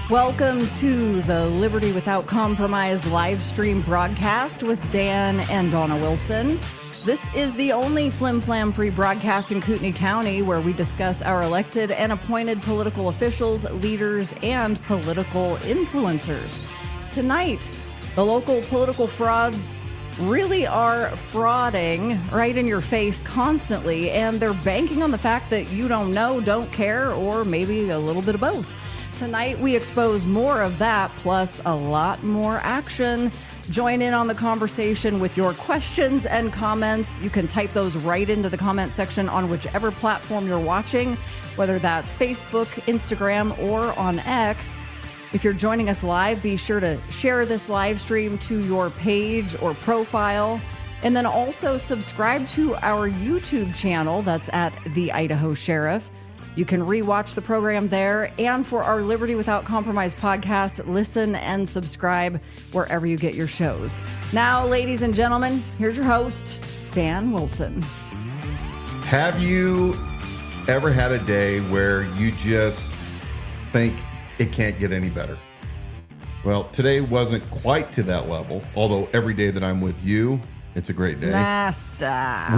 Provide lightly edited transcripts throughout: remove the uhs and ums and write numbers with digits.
Welcome to the Liberty Without Compromise live stream broadcast with Dan and Dawna Wilson. This is the only flim-flam-free broadcast in Kootenai County where we discuss our elected and appointed political officials, leaders, and political influencers. Tonight, the local political frauds really are frauding right in your face constantly, and they're banking on the fact that you don't know, don't care, or maybe a little bit of both. Tonight, we expose more of that, plus a lot more action. Join in on the conversation with your questions and comments. You can type those right into the comment section on whichever platform you're watching, whether that's Facebook, Instagram, or on X. If you're joining us live, be sure to share this live stream to your page or profile. And then also subscribe to our YouTube channel. That's at The Idaho Sheriff. You can rewatch the program there. And for our Liberty Without Compromise podcast, listen and subscribe wherever you get your shows. Now, ladies and gentlemen, here's your host, Dan Wilson. Have you ever had a day where you just think it can't get any better? Well, today wasn't quite to that level, although every day that I'm with you, it's a great day.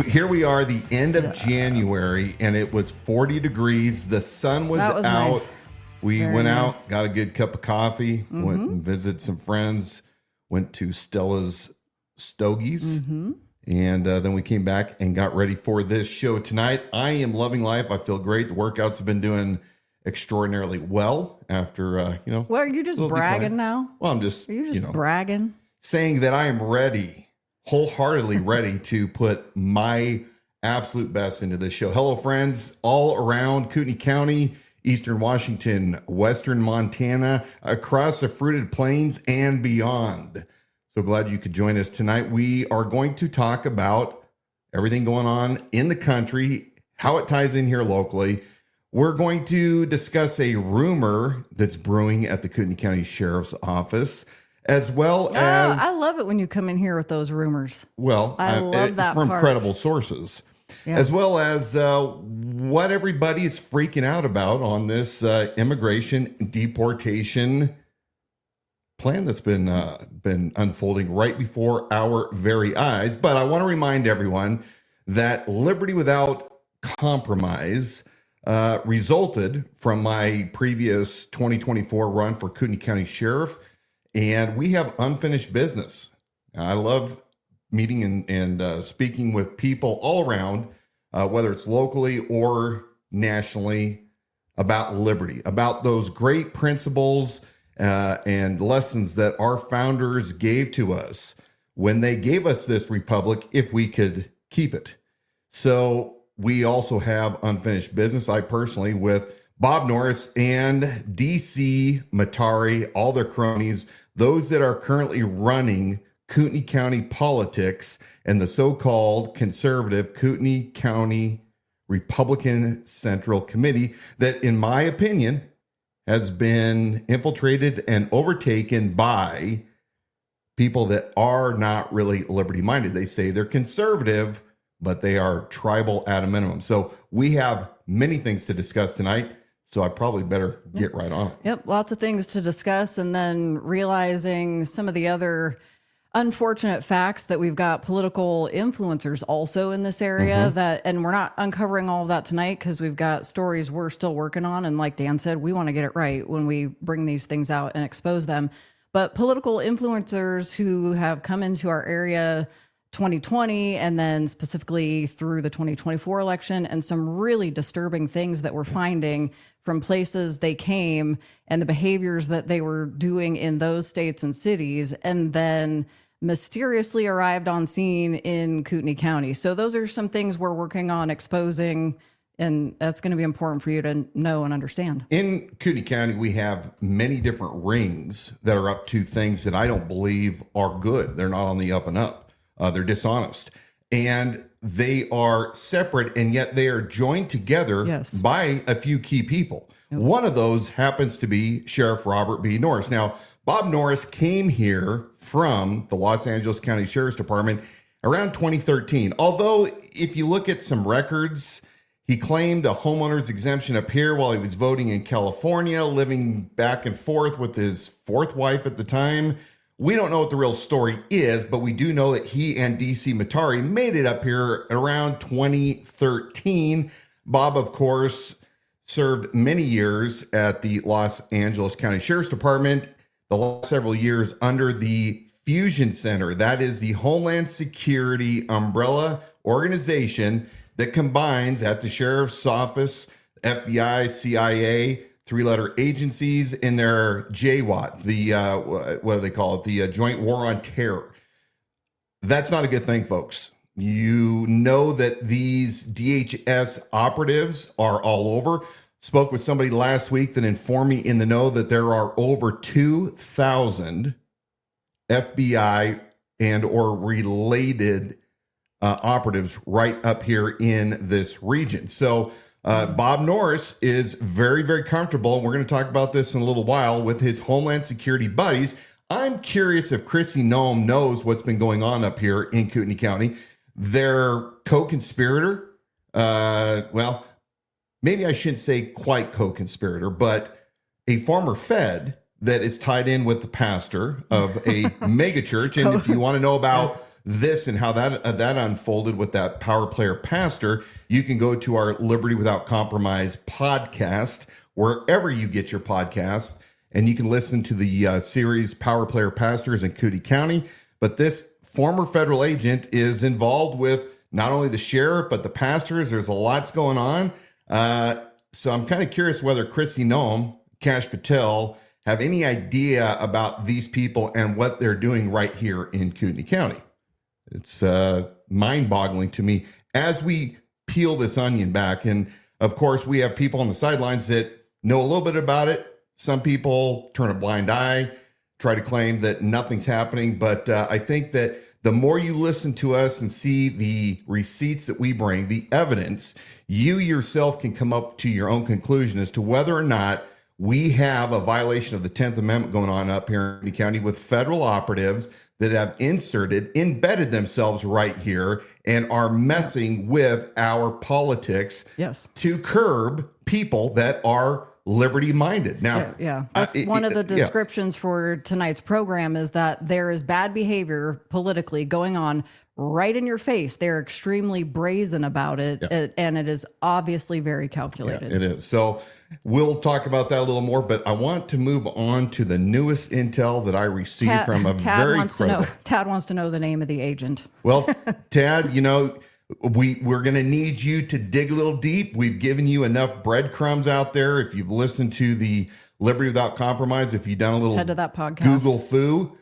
Here we are, the end of January, and it was 40 degrees. The sun was out. Nice. We went out, got a good cup of coffee, went and visited some friends, went to Stella's Stogies, and then we came back and got ready for this show tonight. I am loving life. I feel great. The workouts have been doing extraordinarily well after, Well, are you just bragging now? Well, I'm just, bragging? Saying that I am ready. Wholeheartedly ready to put my absolute best into this show. Hello, friends, all around Kootenai County, Eastern Washington, Western Montana, across the fruited plains and beyond. So glad you could join us tonight. We are going to talk about everything going on in the country, how it ties in here locally. We're going to discuss a rumor that's brewing at the Kootenai County Sheriff's Office, as well as... I love it when you come in here with those rumors. Well, I love that from part. Credible sources, as well as what everybody is freaking out about on this immigration deportation plan that's been unfolding right before our very eyes. But I want to remind everyone that Liberty Without Compromise resulted from my previous 2024 run for Kootenai County Sheriff. And we have unfinished business. I love meeting and speaking with people all around, whether it's locally or nationally, about liberty, about those great principles and lessons that our founders gave to us when they gave us this republic, if we could keep it. So we also have unfinished business, I personally, with Bob Norris and DC Matari, all their cronies, those that are currently running Kootenai County politics and the so-called conservative Kootenai County Republican Central Committee that, in my opinion, has been infiltrated and overtaken by people that are not really liberty-minded. They say they're conservative, but they are tribal at a minimum. So we have many things to discuss tonight. So I probably better get right on it. Yep, lots of things to discuss, and then realizing some of the other unfortunate facts that we've got political influencers also in this area that, and we're not uncovering all of that tonight because we've got stories we're still working on. And like Dan said, we want to get it right when we bring these things out and expose them. But political influencers who have come into our area 2020 and then specifically through the 2024 election, and some really disturbing things that we're finding from places they came and the behaviors that they were doing in those states and cities, and then mysteriously arrived on scene in Kootenai County. So those are some things we're working on exposing, and that's going to be important for you to know and understand. In Kootenai County, we have many different rings that are up to things that I don't believe are good. They're not on the up and up. They're dishonest. And they are separate, and yet they are joined together by a few key people. One of those happens to be Sheriff Robert B. Norris. Now, Bob Norris came here from the Los Angeles County Sheriff's Department around 2013. Although, if you look at some records, He claimed a homeowner's exemption up here while he was voting in California, living back and forth with his fourth wife at the time. We don't know what the real story is, but we do know that he and DC Matari made it up here around 2013. Bob, of course, served many years at the Los Angeles County Sheriff's Department, the last several years under the Fusion Center. That is the Homeland Security umbrella organization that combines at the Sheriff's Office, FBI, CIA, three-letter agencies in their JWAT, the, what do they call it? The Joint War on Terror. That's not a good thing, folks. You know that these DHS operatives are all over. Spoke with somebody last week that informed me in the know that there are over 2,000 FBI and or related operatives right up here in this region. So Bob Norris is very, very comfortable, and we're going to talk about this in a little while, with his Homeland Security buddies. I'm curious if Kristi Noem knows what's been going on up here in Kootenai County. Their co-conspirator, well, maybe I shouldn't say quite co-conspirator, but a former Fed that is tied in with the pastor of a megachurch. And if you want to know about this and how that unfolded with that power player pastor, you can go to our Liberty Without Compromise podcast, wherever you get your podcast, and you can listen to the series Power Player Pastors in Kootenai County. But this former federal agent is involved with not only the sheriff, but the pastors. There's a lot's going on. So I'm kind of curious whether Kristi Noem, Kash Patel, have any idea about these people and what they're doing right here in Kootenai County. It's mind-boggling to me as we peel this onion back. And of course, we have people on the sidelines that know a little bit about it. Some people turn a blind eye, try to claim that nothing's happening. But I think that the more you listen to us and see the receipts that we bring, the evidence, you yourself can come up to your own conclusion as to whether or not we have a violation of the 10th Amendment going on up here in Kootenai County with federal operatives that have embedded themselves right here and are messing with our politics to curb people that are liberty-minded. Now, that's one of the descriptions for tonight's program, is that there is bad behavior politically going on right in your face. They're extremely brazen about it, and it is obviously very calculated. Yeah, it is. So we'll talk about that a little more, but I want to move on to the newest intel that I received from a very credible. Tad wants to know the name of the agent. Well, Tad, you know, we're going to need you to dig a little deep. We've given you enough breadcrumbs out there. If you've listened to the Liberty Without Compromise, if you've done a little head to that podcast, Google foo,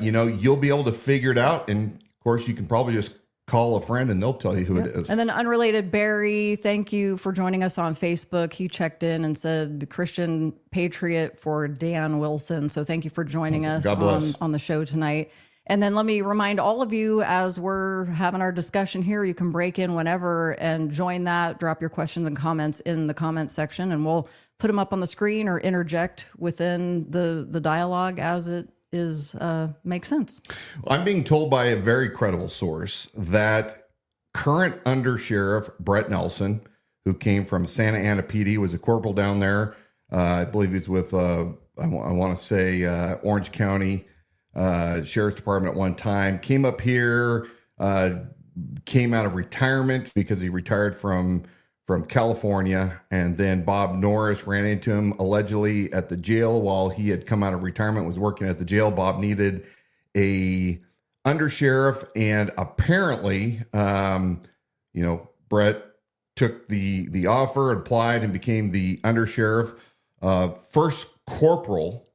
you know, you'll be able to figure it out. And of course, you can probably just call a friend and they'll tell you who it is. And then unrelated, Barry, thank you for joining us on Facebook. He checked in and said Christian patriot for Dan Wilson. So thank you for joining us on the show tonight. And then let me remind all of you, as we're having our discussion here, you can break in whenever and join that. Drop your questions and comments in the comments section, and we'll put them up on the screen or interject within the dialogue as it is makes sense. I'm being told by a very credible source that current Undersheriff Brett Nelson, who came from Santa Ana PD, was a corporal down there. I believe he's with, I want to say, Orange County Sheriff's Department at one time, came up here, came out of retirement because he retired from California. And then Bob Norris ran into him allegedly at the jail while he had come out of retirement, was working at the jail. Bob needed a undersheriff, and apparently, you know, Brett took the offer, applied, and became the undersheriff. First corporal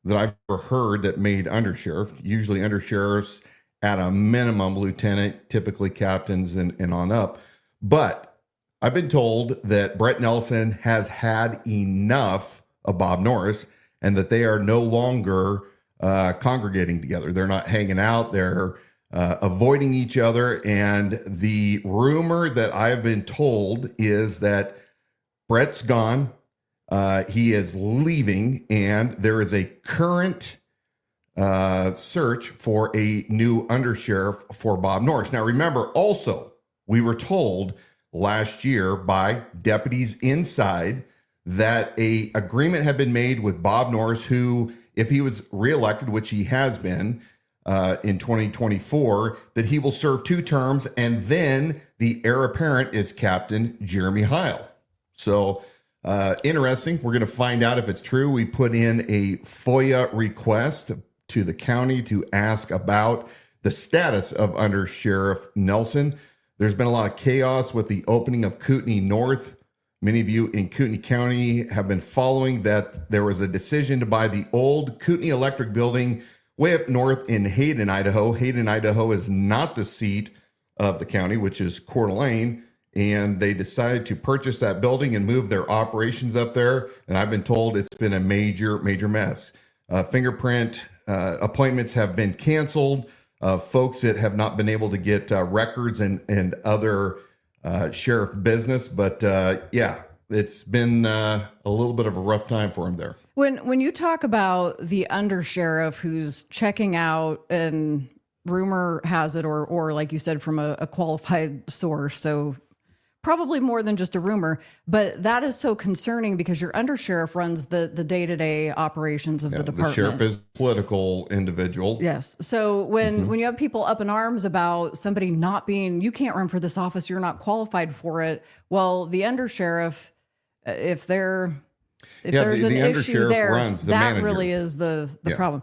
that I've ever heard that made undersheriff. Usually undersheriffs at a minimum lieutenant, typically captains and on up. But I've been told that Brett Nelson has had enough of Bob Norris and that they are no longer congregating together. They're not hanging out. They're avoiding each other. And the rumor that I've been told is that Brett's gone. He is leaving, and there is a current search for a new undersheriff for Bob Norris. Now, remember, also, we were told last year by deputies inside that a agreement had been made with Bob Norris, who, if he was reelected, which he has been in 2024, that he will serve 2 terms, and then the heir apparent is Captain Jeremy Heil. So interesting. We're going to find out if it's true. We put in a FOIA request to the county to ask about the status of Under Sheriff Nelson. There's been a lot of chaos with the opening of Kootenai North. Many of you in Kootenai County have been following that there was a decision to buy the old Kootenai Electric building way up north in Hayden, Idaho. Hayden, Idaho is not the seat of the county, which is Coeur d'Alene, and they decided to purchase that building and move their operations up there. And I've been told it's been a major, major mess. Fingerprint appointments have been canceled. Folks that have not been able to get records and other sheriff business. But yeah, it's been a little bit of a rough time for him there. When you talk about the undersheriff who's checking out, and rumor has it, or like you said, from a qualified source, so probably more than just a rumor, but that is so concerning because your undersheriff runs the day-to-day operations of the department. The sheriff is a political individual. Yes. So when you have people up in arms about somebody not being, you can't run for this office, you're not qualified for it. Well, the undersheriff, if there's an issue there, that manager. Really is the problem.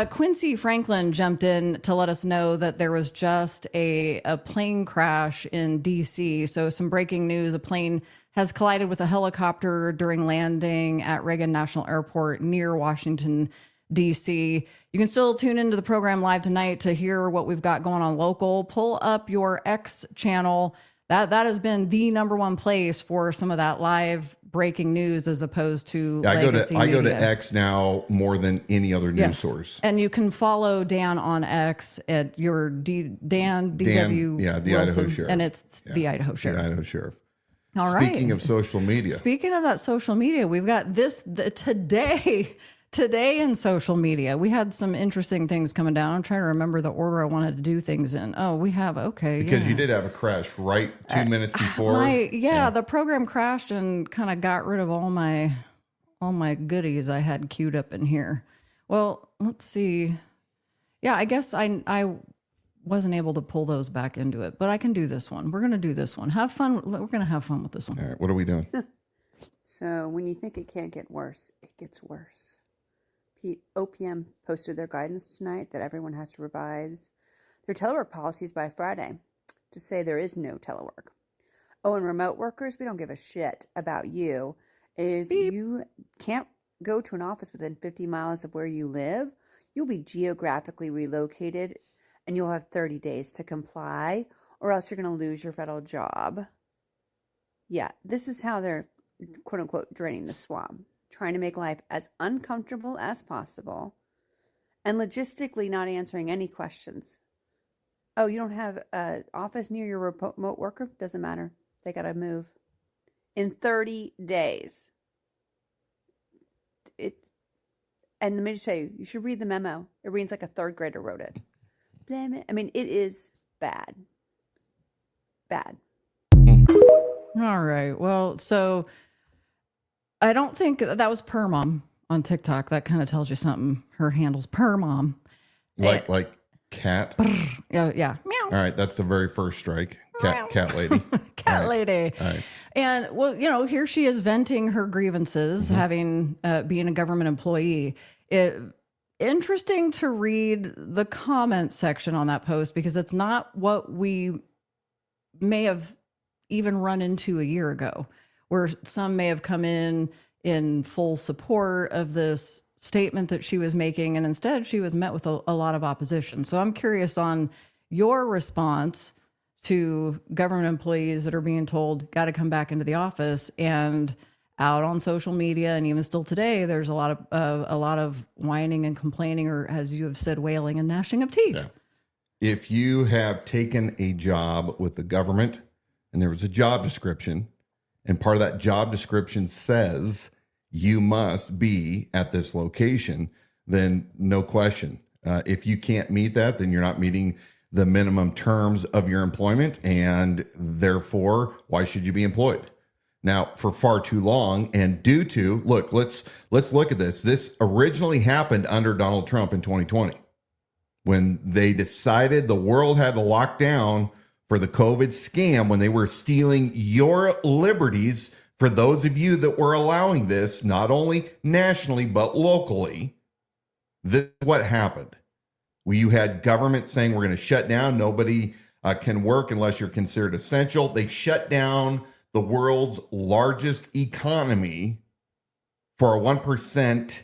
Quincy Franklin jumped in to let us know that there was just a plane crash in D.C. So some breaking news: a plane has collided with a helicopter during landing at Reagan National Airport near Washington, D.C. You can still tune into the program live tonight to hear what we've got going on local. Pull up your X channel. That has been the number one place for some of that live breaking news, as opposed to legacy media. I go to X now more than any other news source. And you can follow Dan on X at your Dan DW the Wilson, Idaho Sheriff, and it's the Idaho Sheriff. The Idaho Sheriff. All right. Speaking of social media, speaking of that social media, we've got Today in social media, we had some interesting things coming down. I'm trying to remember the order I wanted to do things in. Oh, we have, because you did have a crash right 2 minutes before. The program crashed and kind of got rid of all my goodies I had queued up in here. Well, let's see. Yeah, I guess I wasn't able to pull those back into it, but I can do this one. We're going to do this one. Have fun. We're going to have fun with this one. All right, what are we doing? So when you think it can't get worse, it gets worse. OPM posted their guidance tonight that everyone has to revise their telework policies by Friday to say there is no telework. Oh, and remote workers, we don't give a shit about you. If you can't go to an office within 50 miles of where you live, you'll be geographically relocated and you'll have 30 days to comply, or else you're going to lose your federal job. Yeah, this is how they're, quote unquote, draining the swamp. Trying to make life as uncomfortable as possible, and logistically not answering any questions. Oh, you don't have an office near your remote worker? Doesn't matter. They got to move. In 30 days. And let me just tell you, you should read the memo. It reads like a third grader wrote it. Damn it. I mean, it is bad. Bad. All right. Well, so I don't think that was Permom on TikTok. That kind of tells you something. Her handle's Permom. Like cat? Yeah. Meow. All right. That's the very first strike. Cat lady. Cat lady. All right. And, well, here she is venting her grievances, having being a government employee. Interesting to read the comment section on that post, because it's not what we may have even run into a year ago, where some may have come in full support of this statement that she was making, and instead she was met with a lot of opposition. So I'm curious on your response to government employees that are being told, got to come back into the office, and out on social media, and even still today, there's a lot of whining and complaining, or as you have said, wailing and gnashing of teeth. Yeah. If you have taken a job with the government and there was a job description, and part of that job description says you must be at this location, then no question. If you can't meet that, then you're not meeting the minimum terms of your employment, and therefore, why should you be employed? Now, for far too long, and due to, let's look at this. This originally happened under Donald Trump in 2020, when they decided the world had to lock down for the COVID scam, when they were stealing your liberties. For those of you that were allowing this, not only nationally, but locally, this is what happened. You had government saying we're going to shut down. Nobody can work unless you're considered essential. They shut down the world's largest economy for a 1%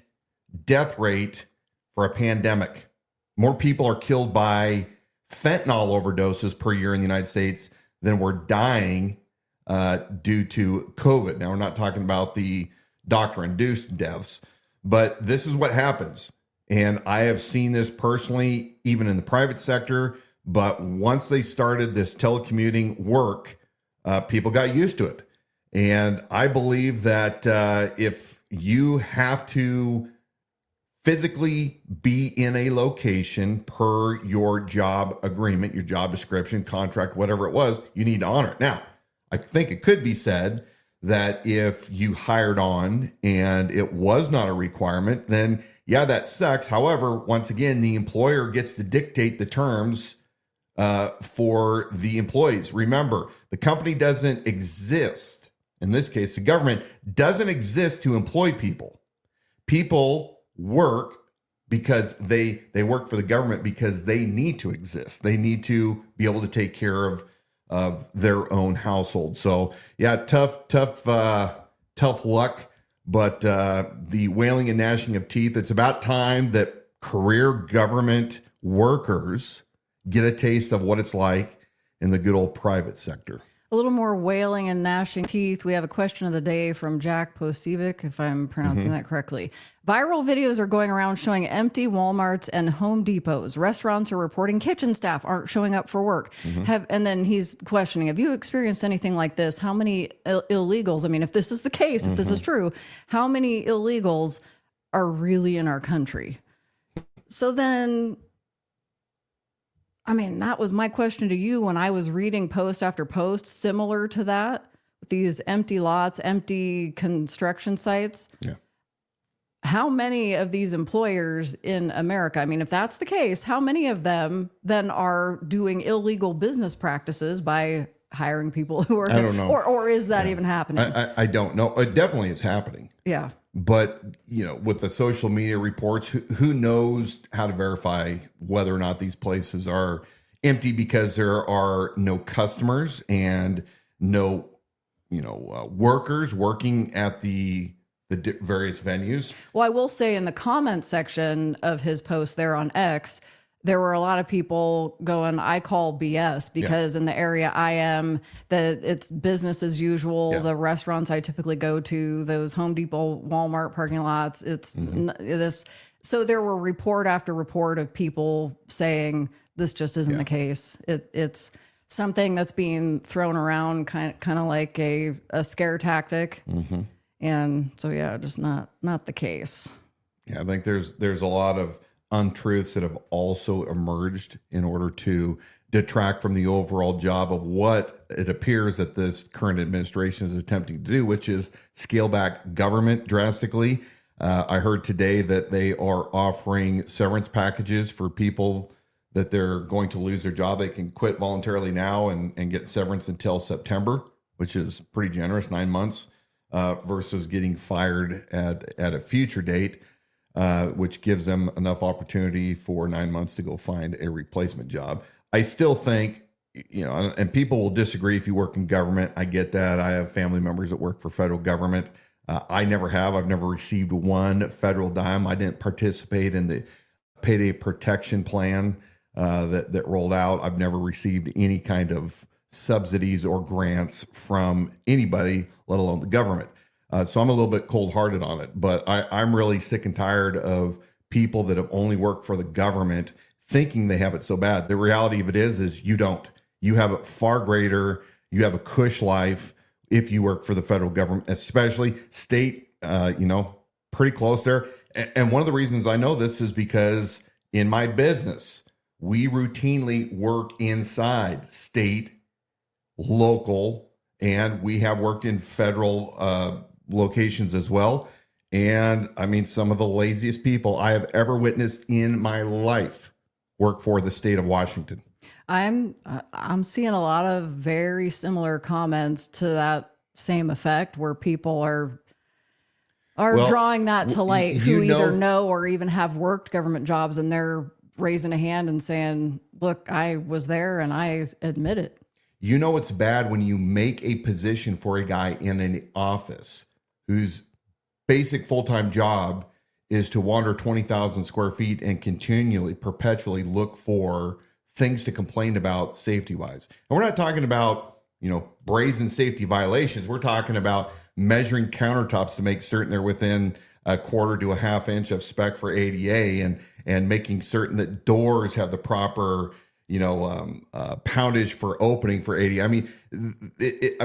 death rate for a pandemic. More people are killed by fentanyl overdoses per year in the United States than were dying due to COVID. Now, we're not talking about the doctor-induced deaths, but this is what happens. And I have seen this personally, even in the private sector. But once they started this telecommuting work, people got used to it. And I believe that if you have to physically be in a location per your job agreement, your job description, contract, whatever it was, you need to honor it. Now, I think it could be said that if you hired on and it was not a requirement, then yeah, that sucks. However, once again, the employer gets to dictate the terms for the employees. Remember, the company doesn't exist. In this case, the government doesn't exist to employ people. People work because they work for the government because they need to exist. They need to be able to take care of their own household. So yeah, tough luck. But the wailing and gnashing of teeth, it's about time that career government workers get a taste of what it's like in the good old private sector. A little more wailing and gnashing teeth. We have a question of the day from Jack Posivic, if I'm pronouncing that correctly. Viral videos are going around showing empty Walmarts and Home Depots. Restaurants are reporting kitchen staff aren't showing up for work. And then he's questioning, have you experienced anything like this? How many illegals? I mean, if this is the case, if this is true, how many illegals are really in our country? So then, I mean, that was my question to you when I was reading post after post similar to that. These empty lots, empty construction sites. Yeah. How many of these employers in America, I mean, if that's the case, how many of them then are doing illegal business practices by hiring people who are, I don't know. Or is that even happening? I don't know. It definitely is happening. Yeah. But, you know, with the social media reports, who knows how to verify whether or not these places are empty because there are no customers and no, workers working at the various venues. Well, I will say in the comment section of his post there on X, there were a lot of people going, I call BS because in the area I am, that it's business as usual. The restaurants I typically go to, those Home Depot, Walmart parking lots, it's this. So there were report after report of people saying this just isn't the case. It's something that's being thrown around kind of like a scare tactic. And so, just not the case. Yeah, I think there's a lot of untruths that have also emerged in order to detract from the overall job of what it appears that this current administration is attempting to do, which is scale back government drastically. I heard today that they are offering severance packages for people that they're going to lose their job. They can quit voluntarily now and get severance until September, which is pretty generous, 9 months, versus getting fired at a future date. Which gives them enough opportunity for 9 months to go find a replacement job. I still think, and people will disagree if you work in government. I get that. I have family members that work for federal government. I never have. I've never received one federal dime. I didn't participate in the payday protection plan that rolled out. I've never received any kind of subsidies or grants from anybody, let alone the government. So I'm a little bit cold-hearted on it, but I'm really sick and tired of people that have only worked for the government thinking they have it so bad. The reality of it is you don't. You have it far greater. You have a cush life if you work for the federal government, especially state, pretty close there. And one of the reasons I know this is because in my business, we routinely work inside state, local, and we have worked in federal locations as well. And I mean, some of the laziest people I have ever witnessed in my life work for the state of Washington. I'm seeing a lot of very similar comments to that same effect, where people are drawing that to light, who either know or even have worked government jobs, and they're raising a hand and saying, look, I was there and I admit it. You know, it's bad when you make a position for a guy in an office whose basic full-time job is to wander 20,000 square feet and continually, perpetually look for things to complain about safety-wise. And we're not talking about, brazen safety violations. We're talking about measuring countertops to make certain they're within a quarter to a half inch of spec for ADA, and making certain that doors have the proper, poundage for opening for ADA. I mean,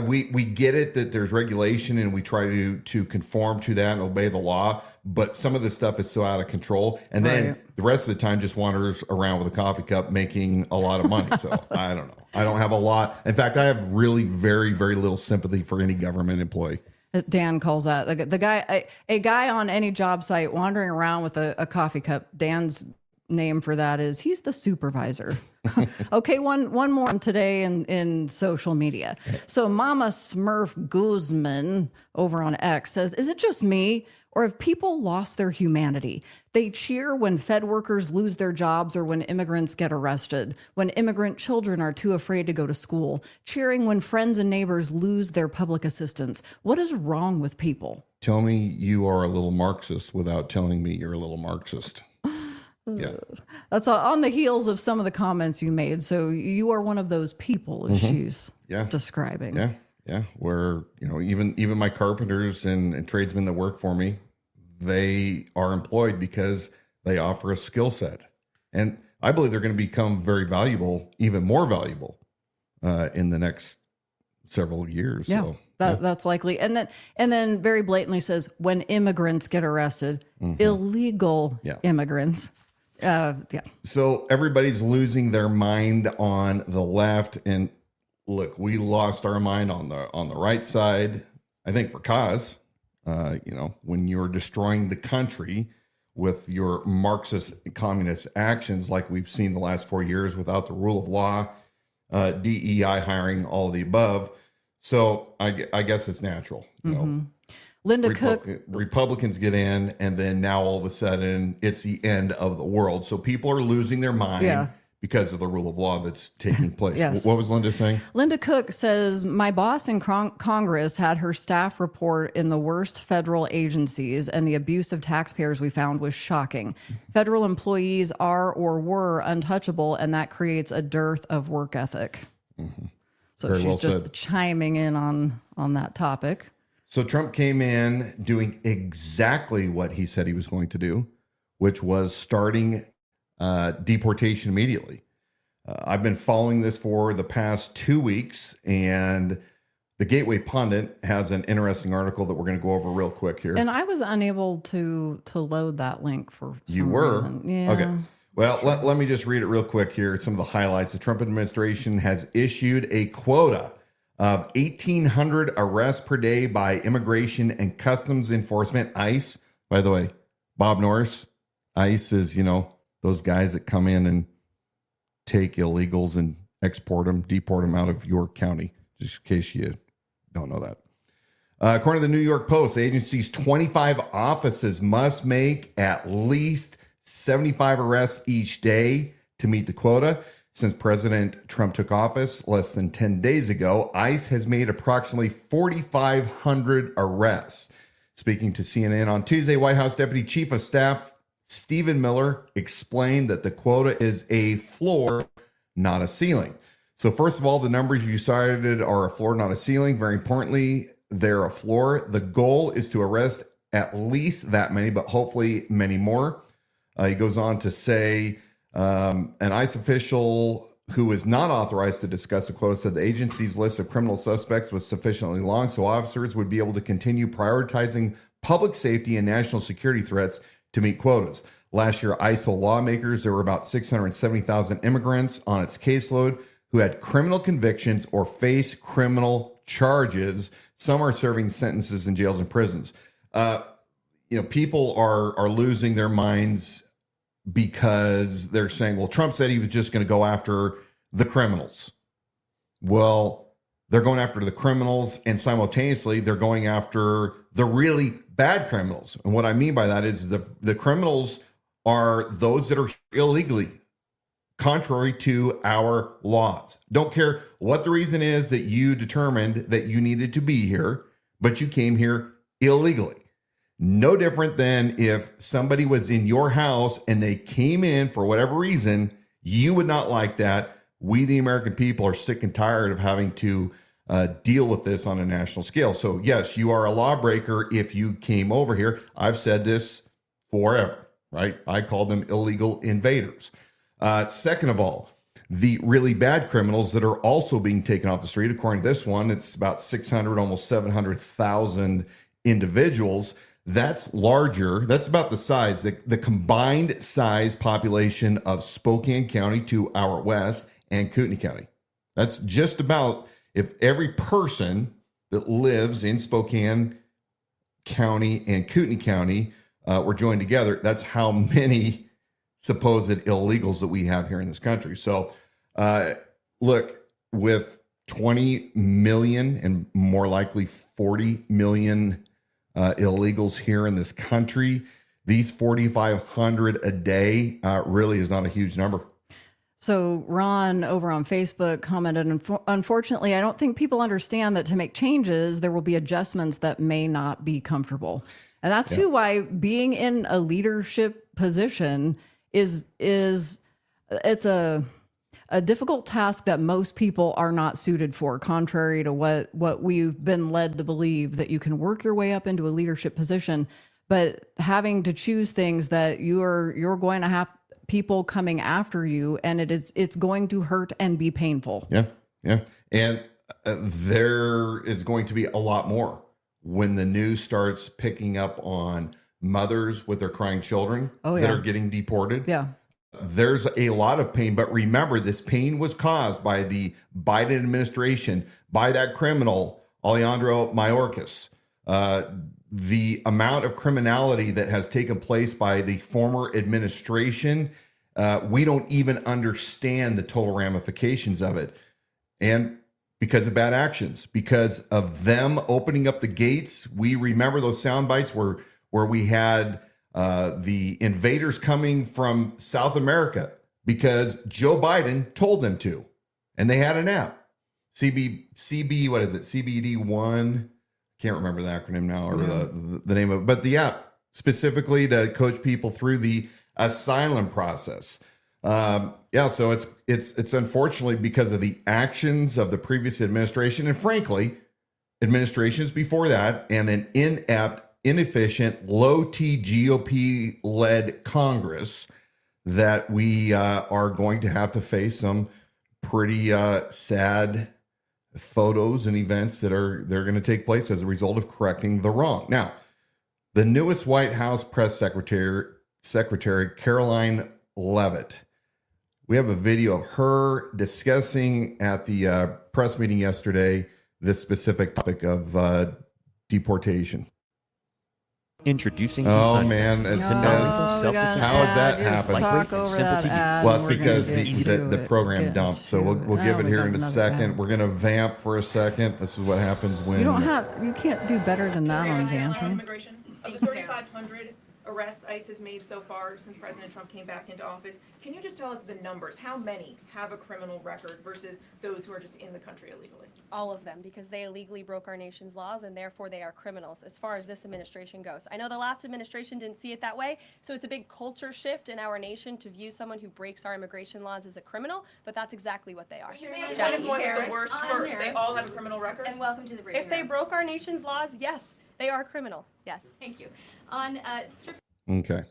we get it that there's regulation and we try to conform to that and obey the law, but some of this stuff is so out of control. And then the rest of the time just wanders around with a coffee cup making a lot of money. So I don't know. I don't have a lot. In fact, I have really very, very little sympathy for any government employee. Dan calls that the guy, a guy on any job site wandering around with a coffee cup. Dan's name for that is he's the supervisor. Okay, one more on today in social media. So Mama Smurf Guzman over on X says, is it just me, or have people lost their humanity? They cheer when Fed workers lose their jobs or when immigrants get arrested, when immigrant children are too afraid to go to school, cheering when friends and neighbors lose their public assistance. What is wrong with people? Tell me you are a little Marxist without telling me you're a little Marxist. Yeah. That's on the heels of some of the comments you made. So you are one of those people, as she's describing. Yeah. Yeah. Where, even my carpenters and tradesmen that work for me, they are employed because they offer a skill set. And I believe they're going to become very valuable, even more valuable in the next several years. Yeah. So, that's likely. And then very blatantly says when immigrants get arrested, illegal immigrants. So everybody's losing their mind on the left, and look, we lost our mind on the right side. I think for cause, when you're destroying the country with your Marxist communist actions, like we've seen the last 4 years, without the rule of law, DEI hiring, all of the above. So I guess it's natural. Linda Cook. Republicans get in, and then now all of a sudden it's the end of the world. So people are losing their mind because of the rule of law that's taking place. Yes. What was Linda saying? Linda Cook says, my boss in Congress had her staff report in the worst federal agencies, and the abuse of taxpayers we found was shocking. Federal employees are or were untouchable, and that creates a dearth of work ethic. So Very she's well just said. chiming in on that topic. So Trump came in doing exactly what he said he was going to do, which was starting deportation immediately. I've been following this for the past 2 weeks, and the Gateway Pundit has an interesting article that we're going to go over real quick here. And I was unable to load that link for some You were? reason. Yeah. Okay. Well, let me just read it real quick here. Some of the highlights. The Trump administration has issued a quota of 1,800 arrests per day by Immigration and Customs Enforcement, ICE. By the way, Bob Norris, ICE is, those guys that come in and take illegals and deport them out of York County, just in case you don't know that. According to the New York Post, the agency's 25 offices must make at least 75 arrests each day to meet the quota. Since President Trump took office less than 10 days ago, ICE has made approximately 4,500 arrests. Speaking to CNN on Tuesday, White House Deputy Chief of Staff Stephen Miller explained that the quota is a floor, not a ceiling. So first of all, the numbers you cited are a floor, not a ceiling. Very importantly, they're a floor. The goal is to arrest at least that many, but hopefully many more. He goes on to say, an ICE official who is not authorized to discuss the quota said the agency's list of criminal suspects was sufficiently long so officers would be able to continue prioritizing public safety and national security threats to meet quotas. Last year, ICE told lawmakers there were about 670,000 immigrants on its caseload who had criminal convictions or face criminal charges. Some are serving sentences in jails and prisons. People are losing their minds because they're saying, well, Trump said he was just going to go after the criminals. Well, they're going after the criminals, and simultaneously they're going after the really bad criminals. And what I mean by that is the criminals are those that are illegally, contrary to our laws. Don't care what the reason is that you determined that you needed to be here, but you came here illegally. No different than if somebody was in your house and they came in for whatever reason, you would not like that. We, the American people, are sick and tired of having to deal with this on a national scale. So yes, you are a lawbreaker if you came over here. I've said this forever, right? I call them illegal invaders. Second of all, the really bad criminals that are also being taken off the street, according to this one, it's about 600, almost 700,000 individuals. That's larger. That's about the size, the combined size population of Spokane County to our west and Kootenai County. That's just about, if every person that lives in Spokane County and Kootenai County were joined together, that's how many supposed illegals that we have here in this country. So look, with 20 million and more likely 40 million illegals here in this country, these 4,500 a day really is not a huge number. So Ron over on Facebook commented, unfortunately, I don't think people understand that to make changes, there will be adjustments that may not be comfortable. And that's too why being in a leadership position is it's a difficult task that most people are not suited for, contrary to what we've been led to believe, that you can work your way up into a leadership position, but having to choose things that you're going to have people coming after you, and it's going to hurt and be painful. Yeah. And there is going to be a lot more when the news starts picking up on mothers with their crying children that are getting deported. Yeah. There's a lot of pain, but remember, this pain was caused by the Biden administration, by that criminal, Alejandro Mayorkas. The amount of criminality that has taken place by the former administration, we don't even understand the total ramifications of it. And because of bad actions, because of them opening up the gates, we remember those sound bites where we had the invaders coming from South America because Joe Biden told them to, and they had an app, what is it? CBD1. Can't remember the acronym now or the name of it, but the app specifically to coach people through the asylum process. So it's unfortunately because of the actions of the previous administration, and frankly, administrations before that, and an inept, inefficient, low-T GOP-led Congress, that we are going to have to face some pretty sad photos and events they're going to take place as a result of correcting the wrong. Now, the newest White House press secretary Caroline Leavitt, we have a video of her discussing at the press meeting yesterday this specific topic of deportation. Introducing how has that happened? Well, it's because the program dumped. So we'll give it here in a second. We're going to vamp for a second. This is what happens when you can't do better than that on vamping. Immigration. Of the 3,500 arrests ICE has made so far since President Trump came back into office, can you just tell us the numbers? How many have a criminal record versus those who are just in the country illegally? All of them, because they illegally broke our nation's laws, and therefore they are criminals as far as this administration goes. I know the last administration didn't see it that way, so it's a big culture shift in our nation to view someone who breaks our immigration laws as a criminal, but that's exactly what they are. You may have one of the worst first. They all have a criminal record? And welcome to the briefing. If they broke our nation's laws, yes, they are criminal. Yes. Thank you. On Okay.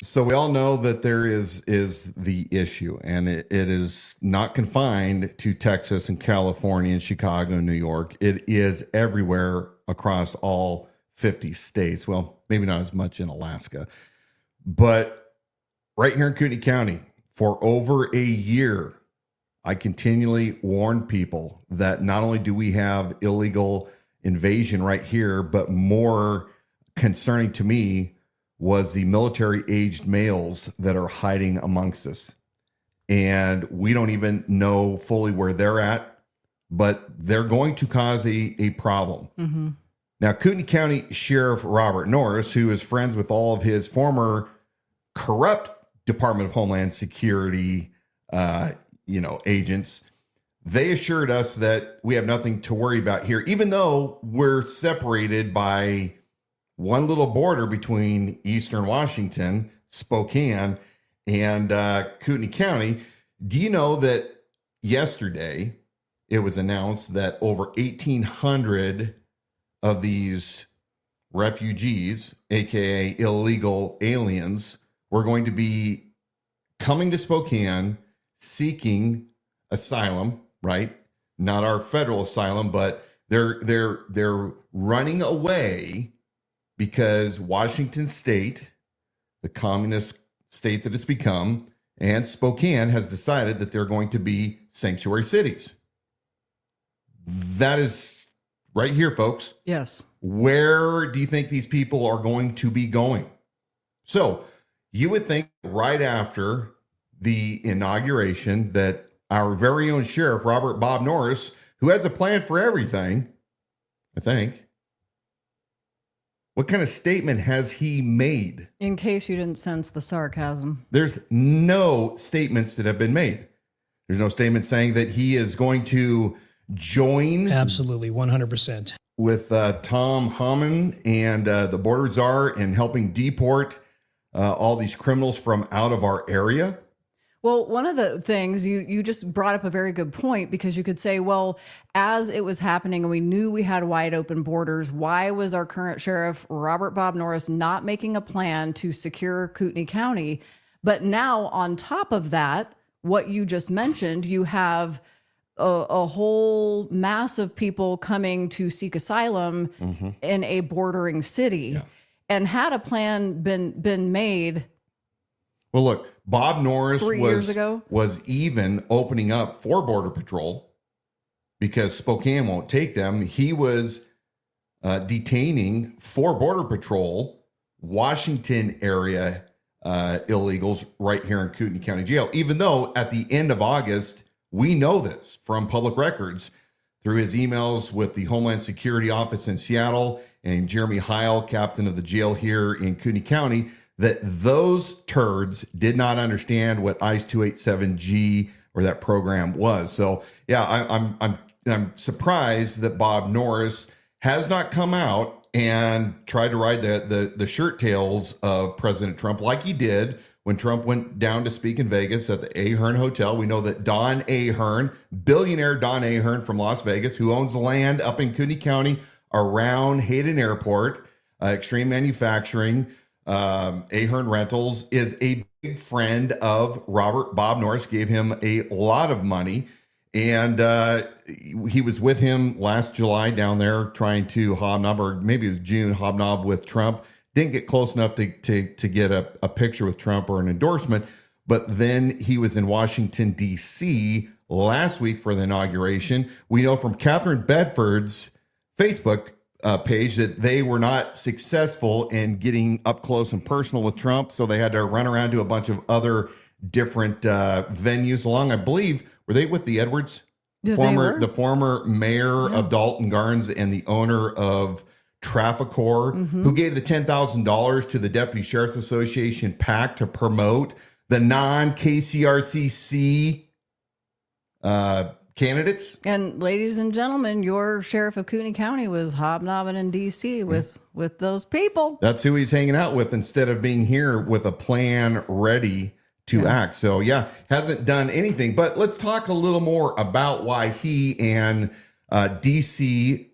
So we all know that there is the issue, and it is not confined to Texas and California and Chicago and New York. It is everywhere across all 50 states. Well, maybe not as much in Alaska, but right here in Kootenai County for over a year, I continually warn people that not only do we have illegal invasion right here, but more concerning to me was the military-aged males that are hiding amongst us. And we don't even know fully where they're at, but they're going to cause a problem. Mm-hmm. Now, Kootenai County Sheriff Robert Norris, who is friends with all of his former corrupt Department of Homeland Security agents, they assured us that we have nothing to worry about here, even though we're separated by one little border between Eastern Washington, Spokane, and Kootenai County. Do you know that yesterday it was announced that over 1,800 of these refugees, aka illegal aliens, were going to be coming to Spokane seeking asylum, right? Not our federal asylum, but they're running away because Washington State, the communist state that it's become, and Spokane has decided that they're going to be sanctuary cities. That is right here, folks. Yes. Where do you think these people are going to be going? So you would think right after the inauguration that our very own sheriff, Robert Bob Norris, who has a plan for everything, I think. What kind of statement has he made? In case you didn't sense the sarcasm. There's no statements that have been made. There's no statement saying that he is going to join. Absolutely, 100%. With Tom Hammond and the border czar in helping deport all these criminals from out of our area. Well, one of the things you just brought up a very good point, because you could say, well, as it was happening and we knew we had wide open borders, why was our current sheriff, Robert Bob Norris, not making a plan to secure Kootenai County? But now on top of that, what you just mentioned, you have a whole mass of people coming to seek asylum in a bordering city. Yeah. And had a plan been made. Well, look, Bob Norris 3 years ago was even opening up for Border Patrol because Spokane won't take them. He was detaining for Border Patrol Washington area illegals right here in Kootenai County Jail, even though at the end of August, we know this from public records through his emails with the Homeland Security Office in Seattle and Jeremy Heil, captain of the jail here in Kootenai County, that those turds did not understand what ICE 287G or that program was. So yeah, I'm surprised that Bob Norris has not come out and tried to ride the shirt tails of President Trump like he did when Trump went down to speak in Vegas at the Ahern Hotel. We know that Don Ahern, billionaire Don Ahern from Las Vegas, who owns the land up in Kootenai County around Hayden Airport, Extreme Manufacturing, Ahern Rentals, is a big friend of Robert Bob Norris, gave him a lot of money. And he was with him last July down there trying to hobnob, or maybe it was June, hobnob with Trump. Didn't get close enough to get a picture with Trump or an endorsement. But then he was in Washington, D.C. last week for the inauguration. We know from Catherine Bedford's Facebook page that they were not successful in getting up close and personal with Trump. So they had to run around to a bunch of other different venues along, I believe, were they with the Edwards? Yeah, the former mayor of Dalton Garnes and the owner of Trafficor, who gave the $10,000 to the Deputy Sheriff's Association PAC to promote the non-KCRCC candidates. And ladies and gentlemen, your sheriff of Kootenai County was hobnobbing in D.C. with those people. That's who he's hanging out with instead of being here with a plan ready to act. So yeah, hasn't done anything. But let's talk a little more about why he and DC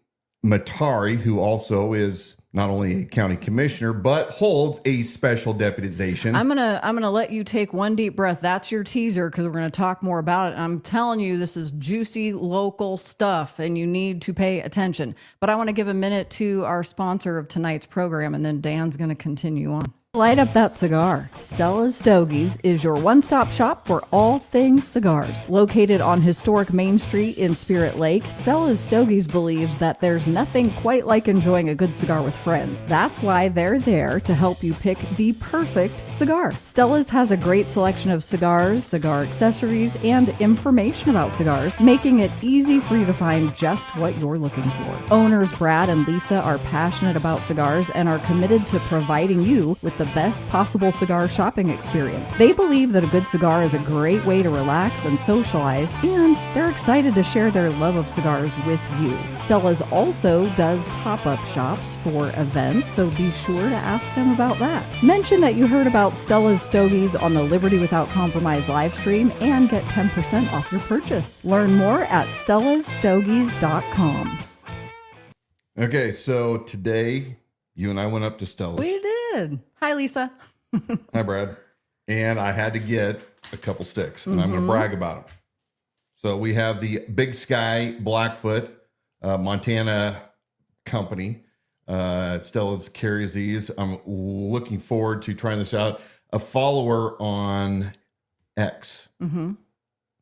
Matari, who also is not only a county commissioner, but holds a special deputization. I'm gonna let you take one deep breath. That's your teaser, because we're gonna talk more about it. I'm telling you, this is juicy local stuff, and you need to pay attention. But I want to give a minute to our sponsor of tonight's program, and then Dan's gonna continue on. Light up that cigar. Stella's Stogies is your one-stop shop for all things cigars. Located on historic Main Street in Spirit Lake, Stella's Stogies believes that there's nothing quite like enjoying a good cigar with friends. That's why they're there to help you pick the perfect cigar. Stella's has a great selection of cigars, cigar accessories, and information about cigars, making it easy for you to find just what you're looking for. Owners Brad and Lisa are passionate about cigars and are committed to providing you with the best possible cigar shopping experience. They believe that a good cigar is a great way to relax and socialize, and they're excited to share their love of cigars with you. Stella's also does pop-up shops for events, so be sure to ask them about that. Mention that you heard about Stella's Stogies on the Liberty Without Compromise live stream and get 10% off your purchase. Learn more at stellasstogies.com. Okay, so today you and I went up to Stella's. We did. Hi, Lisa. Hi, Brad. And I had to get a couple sticks, and I'm going to brag about them. So we have the Big Sky Blackfoot Montana company. Stella's carries these. I'm looking forward to trying this out. A follower on X,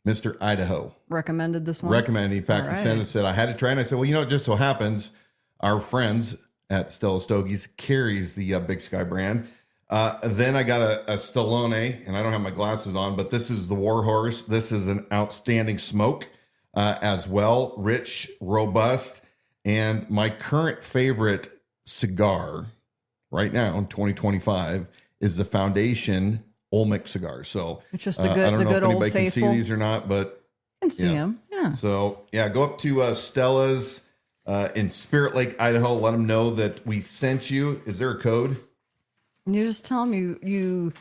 Mr. Idaho, Recommended this one. recommended. In fact, All he right. sent and said I had to try, and I said, well, it just so happens our friends at Stella Stogies carries the Big Sky brand. Then I got a Stallone, and I don't have my glasses on, but this is the Warhorse. This is an outstanding smoke as well, rich, robust, and my current favorite cigar right now in 2025 is the Foundation Olmec cigar. So It's just the I good, don't the know good if old anybody can see faithful. these or not, but I can see yeah. him. Yeah. so yeah, go up to Stella's in Spirit Lake, Idaho. Let them know that we sent you. Is there a code? You just tell them you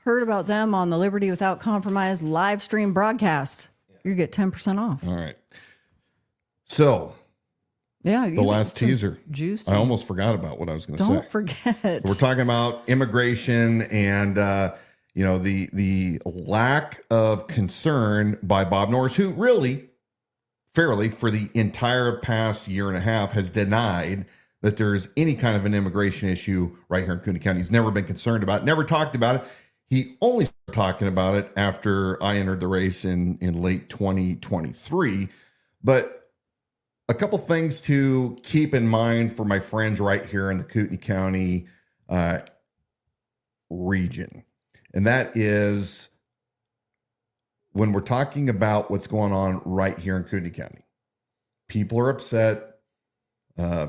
heard about them on the Liberty Without Compromise live stream broadcast. You get 10% off. All right. So Yeah. the last teaser. Juice. I almost forgot about what I was going to say. Don't forget. We're talking about immigration and the lack of concern by Bob Norris, who really, fairly, for the entire past year and a half, has denied that there's any kind of an immigration issue right here in Kootenai County. He's never been concerned about it, never talked about it. He only started talking about it after I entered the race in late 2023. But a couple things to keep in mind for my friends right here in the Kootenai County region. And that is when we're talking about what's going on right here in Kootenai County. People are upset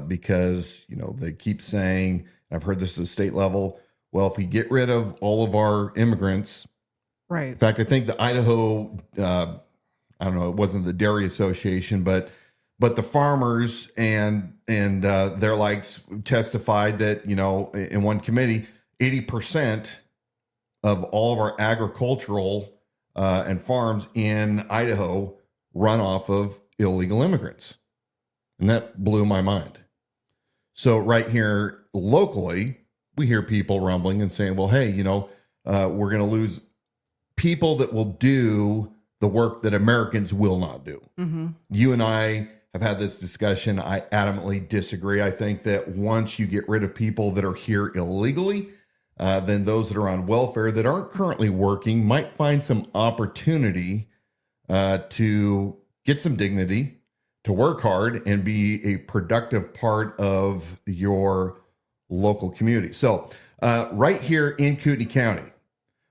because, they keep saying, I've heard this at the state level, well, if we get rid of all of our immigrants, Right. in fact, I think the Idaho, I don't know, it wasn't the Dairy Association, but the farmers and their likes testified that, in one committee, 80% of all of our agricultural and farms in Idaho run off of illegal immigrants. And that blew my mind. So right here locally, we hear people rumbling and saying, well, hey, we're going to lose people that will do the work that Americans will not do. Mm-hmm. You and I have had this discussion. I adamantly disagree. I think that once you get rid of people that are here illegally, then those that are on welfare that aren't currently working might find some opportunity to get some dignity, to work hard and be a productive part of your local community. So right here in Kootenai County,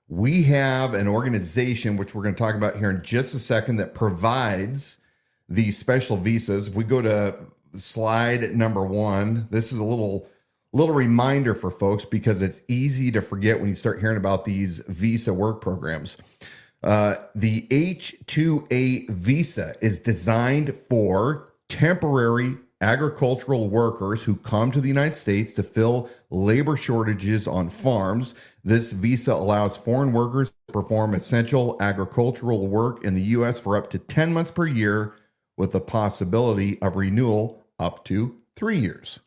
we have an organization, which we're going to talk about here in just a second, that provides these special visas. If we go to slide number 1, this is a little reminder for folks because it's easy to forget when you start hearing about these visa work programs. The H-2A visa is designed for temporary agricultural workers who come to the United States to fill labor shortages on farms. This visa allows foreign workers to perform essential agricultural work in the U.S. for up to 10 months per year with the possibility of renewal up to 3 years.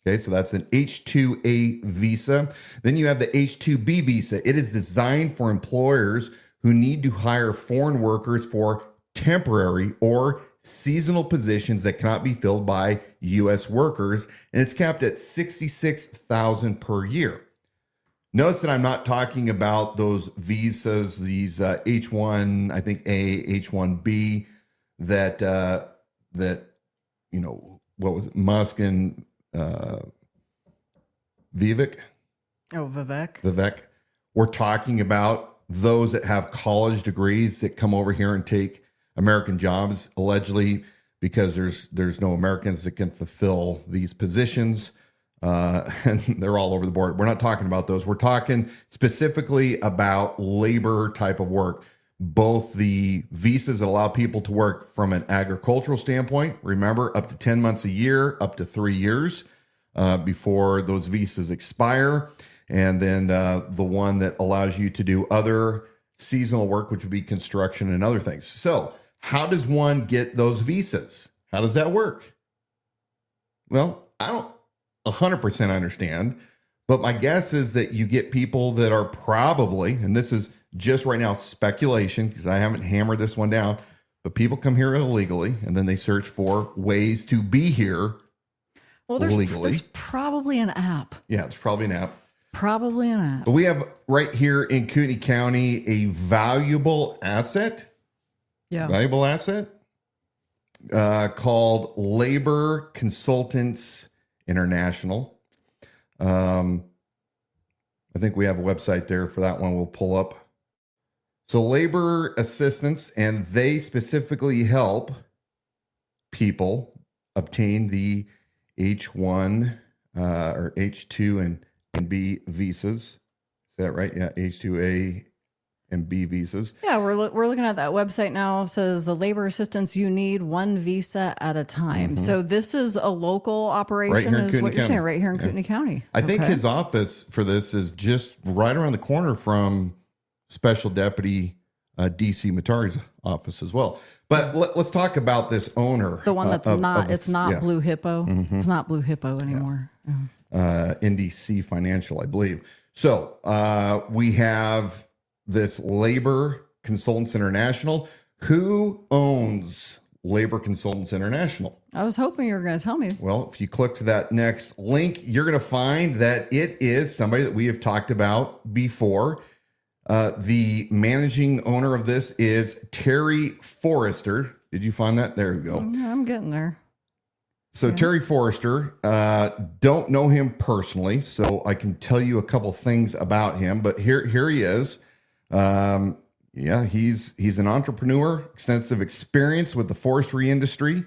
Okay, so that's an H-2A visa. Then you have the H-2B visa. It is designed for employers who need to hire foreign workers for temporary or seasonal positions that cannot be filled by U.S. workers, and it's capped at $66,000 per year. Notice that I'm not talking about those visas, these H-1, I think A, H-1B, that what was it, Musk and Vivek. Oh, Vivek. Vivek. We're talking about those that have college degrees that come over here and take American jobs, allegedly because there's no Americans that can fulfill these positions. And they're all over the board. We're not talking about those. We're talking specifically about labor type of work. Both the visas that allow people to work from an agricultural standpoint, remember, up to 10 months a year, up to 3 years before those visas expire. And then the one that allows you to do other seasonal work, which would be construction and other things. So how does one get those visas? How does that work? Well, I don't 100% understand, but my guess is that you get people that are probably, and this is just right now speculation because I haven't hammered this one down, but people come here illegally and then they search for ways to be here legally. There's probably an app. Yeah, it's probably an app. Probably an app. But we have right here in Kootenai County a valuable asset. Yeah. Valuable asset called Labor Consultants International. I think we have a website there for that one. We'll pull up. So labor assistance, and they specifically help people obtain the H1 or H2 and B visas. Is that right? Yeah, H2A and B visas. Yeah, we're looking at that website now. It says the labor assistance you need, one visa at a time. So this is a local operation, Right here in is Kootenai what you're County. saying, right here in Kootenai County. I think Okay. his office for this is just right around the corner from Special Deputy DC Matari's office as well. But let's talk about this owner. The one that's it's not Blue Hippo. It's not Blue Hippo anymore. Yeah. NDC Financial, I believe. So we have this Labor Consultants International. Who owns Labor Consultants International? I was hoping you were going to tell me. Well, if you click to that next link, you're going to find that it is somebody that we have talked about before. The managing owner of this is Terry Forrester. Did you find that? There you go. Yeah, I'm getting there. So Terry Forrester, don't know him personally, so I can tell you a couple things about him. But here he is. He's an entrepreneur, extensive experience with the forestry industry.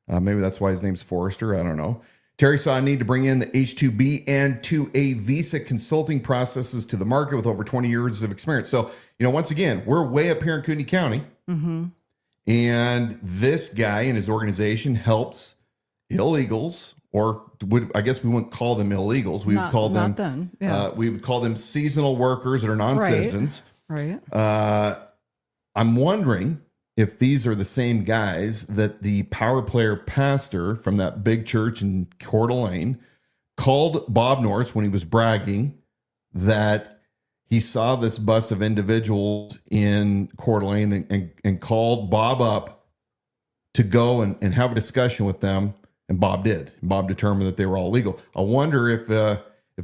Maybe that's why his name's Forrester. I don't know. Terry saw a need to bring in the H-2B and 2A visa consulting processes to the market with over 20 years of experience. So, once again, we're way up here in Kootenai County. Mm-hmm. And this guy and his organization helps illegals, or I guess we wouldn't call them illegals. We would call them, we would call them seasonal workers that are non-citizens. Right. I'm wondering if these are the same guys that the power player pastor from that big church in Coeur d'Alene called Bob Norris when he was bragging that he saw this bus of individuals in Coeur d'Alene and called Bob up to go and have a discussion with them. And Bob did. And Bob determined that they were all legal. I wonder if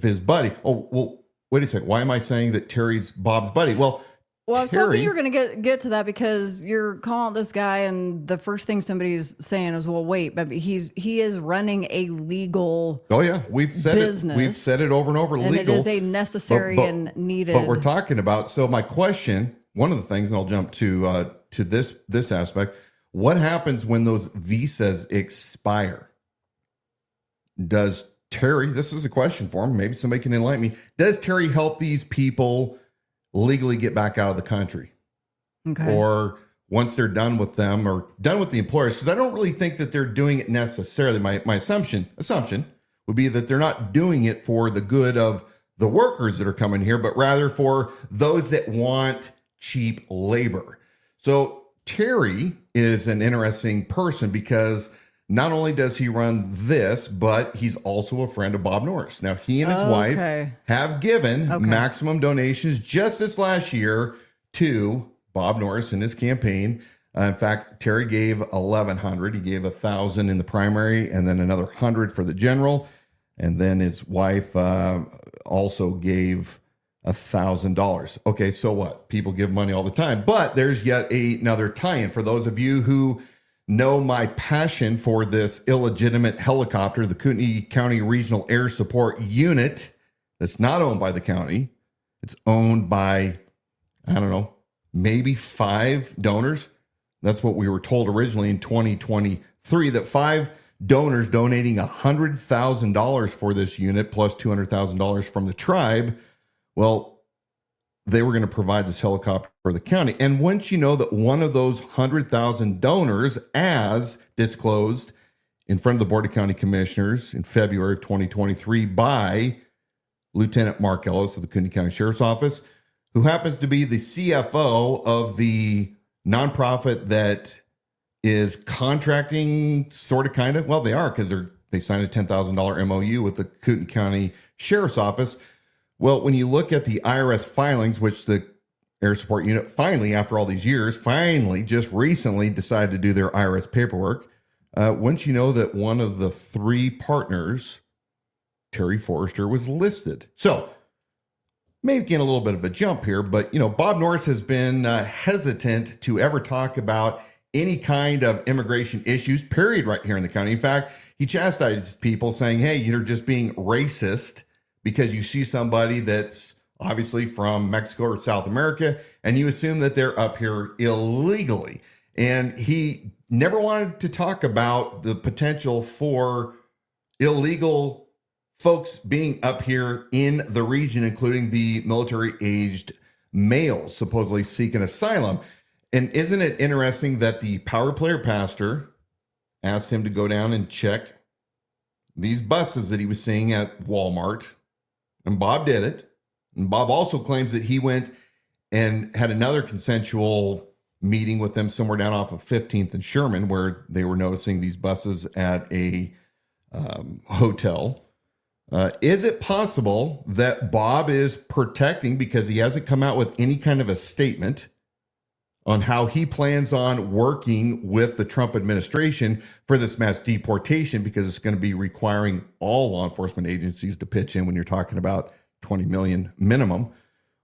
his buddy, wait a second. Why am I saying that Terry's Bob's buddy? Well, I was hoping you were going to get to that because you're calling this guy, and the first thing somebody's saying is, "Well, wait, but he is running a legal." Oh yeah, we've said business, it. We've said it over and over. And legal, it is a necessary and needed. But we're talking about. So my question, one of the things, and I'll jump to this aspect. What happens when those visas expire? Does Terry? This is a question for him. Maybe somebody can enlighten me. Does Terry help these people legally get back out of the country? Okay. Or once they're done with them or done with the employers, because I don't really think that they're doing it necessarily. My assumption would be that they're not doing it for the good of the workers that are coming here, but rather for those that want cheap labor. So Terry is an interesting person because not only does he run this, but he's also a friend of Bob Norris. Now, he and his wife have given maximum donations just this last year to Bob Norris in his campaign. In fact, Terry gave $1,100. He gave $1,000 in the primary and then another $100 for the general. And then his wife also gave $1,000. Okay, so what? People give money all the time. But there's yet another tie-in. For those of you who know my passion for this illegitimate helicopter, the Kootenai County Regional Air Support Unit, that's not owned by the county. It's owned by, I don't know, maybe 5 donors. That's what we were told originally in 2023, that 5 donors donating $100,000 for this unit plus $200,000 from the tribe. Well, they were going to provide this helicopter for the county. And once you know that one of those 100,000 donors, as disclosed in front of the Board of County Commissioners in February of 2023 by Lieutenant Mark Ellis of the Kootenai County Sheriff's Office, who happens to be the CFO of the nonprofit that is contracting, sort of, kind of. Well, they are, because they signed a $10,000 MOU with the Kootenai County Sheriff's Office. Well, when you look at the IRS filings, which the Air Support Unit finally, after all these years, just recently decided to do their IRS paperwork, once you know that one of the 3 partners, Terry Forrester, was listed. So, maybe getting a little bit of a jump here, but, Bob Norris has been hesitant to ever talk about any kind of immigration issues, period, right here in the county. In fact, he chastised people saying, hey, you're just being racist because you see somebody that's obviously from Mexico or South America, and you assume that they're up here illegally. And he never wanted to talk about the potential for illegal folks being up here in the region, including the military-aged males supposedly seeking asylum. And isn't it interesting that the power player pastor asked him to go down and check these buses that he was seeing at Walmart? And Bob did it. And Bob also claims that he went and had another consensual meeting with them somewhere down off of 15th and Sherman, where they were noticing these buses at a hotel. Is it possible that Bob is protecting, because he hasn't come out with any kind of a statement on how he plans on working with the Trump administration for this mass deportation, because it's going to be requiring all law enforcement agencies to pitch in when you're talking about 20 million minimum?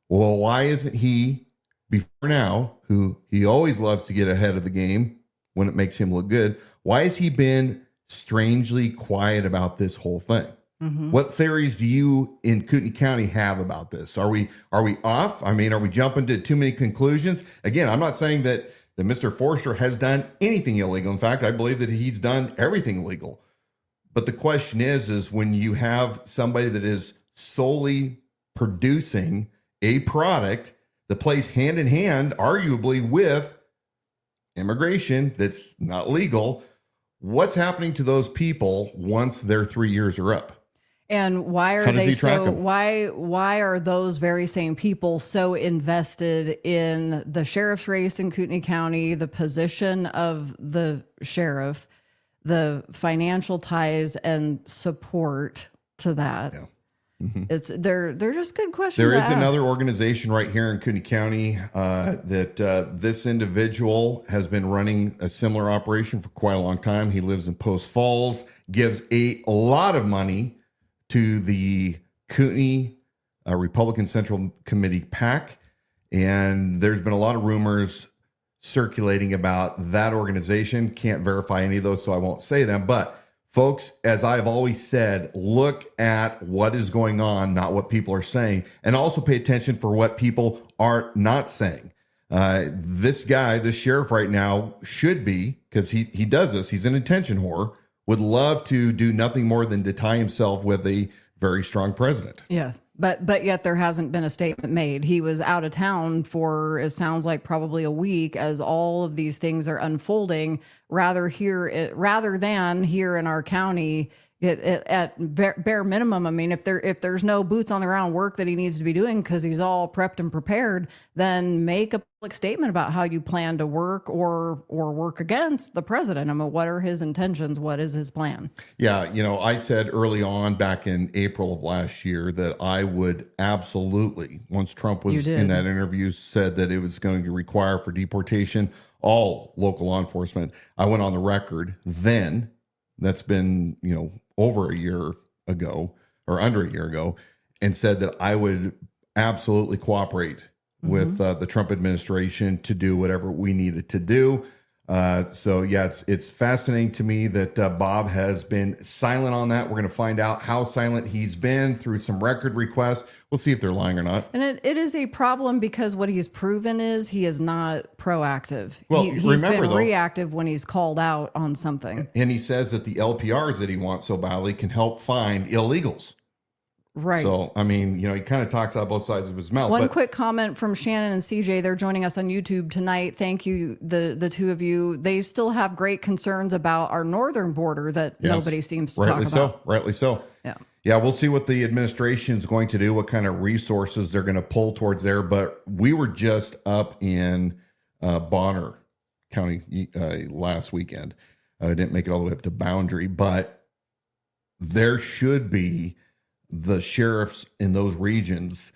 Well, why isn't he, before now, who he always loves to get ahead of the game when it makes him look good, why has he been strangely quiet about this whole thing? Mm-hmm. What theories do you in Kootenai County have about this? Are we off? I mean, are we jumping to too many conclusions? Again, I'm not saying that Mr. Forrester has done anything illegal. In fact, I believe that he's done everything legal. But the question is when you have somebody that is solely producing a product that plays hand in hand, arguably, with immigration that's not legal, what's happening to those people once their 3 years are up? And why are they so? Why are those very same people so invested in the sheriff's race in Kootenai County, the position of the sheriff, the financial ties and support to that? Yeah. Mm-hmm. They're just good questions. There is another organization right here in Kootenai County that this individual has been running a similar operation for quite a long time. He lives in Post Falls, gives a lot of money to the Kootenai Republican Central Committee PAC. And there's been a lot of rumors circulating about that organization. Can't verify any of those, so I won't say them. But folks, as I've always said, look at what is going on, not what people are saying, and also pay attention for what people are not saying. This guy, this sheriff right now, should be, because he does this, he's an attention whore, would love to do nothing more than to tie himself with a very strong president. Yeah, but yet there hasn't been a statement made. He was out of town for, it sounds like, probably a week as all of these things are unfolding, rather than here in our county At bare minimum, I mean, if there's no boots on the ground work that he needs to be doing because he's all prepped and prepared, then make a public statement about how you plan to work or work against the president. I mean, what are his intentions? What is his plan? Yeah, I said early on back in April of last year that I would absolutely, once Trump was in that interview, said that it was going to require for deportation all local law enforcement. I went on the record then. That's been, over a year ago or under a year ago, and said that I would absolutely cooperate with the Trump administration to do whatever we needed to do. So yeah, it's fascinating to me that Bob has been silent on that. We're going to find out how silent he's been through some record requests. We'll see if they're lying or not. And it is a problem because what he's proven is he is not proactive. Well, he's been reactive when he's called out on something. And he says that the LPRs that he wants so badly can help find illegals. Right. So, I mean, he kind of talks out both sides of his mouth. One quick comment from Shannon and CJ. They're joining us on YouTube tonight. Thank you, the two of you. They still have great concerns about our northern border that nobody seems to talk about. Rightly so. Yeah. Yeah, we'll see what the administration is going to do, what kind of resources they're going to pull towards there. But we were just up in Bonner County last weekend. I didn't make it all the way up to Boundary, but there should be the sheriffs in those regions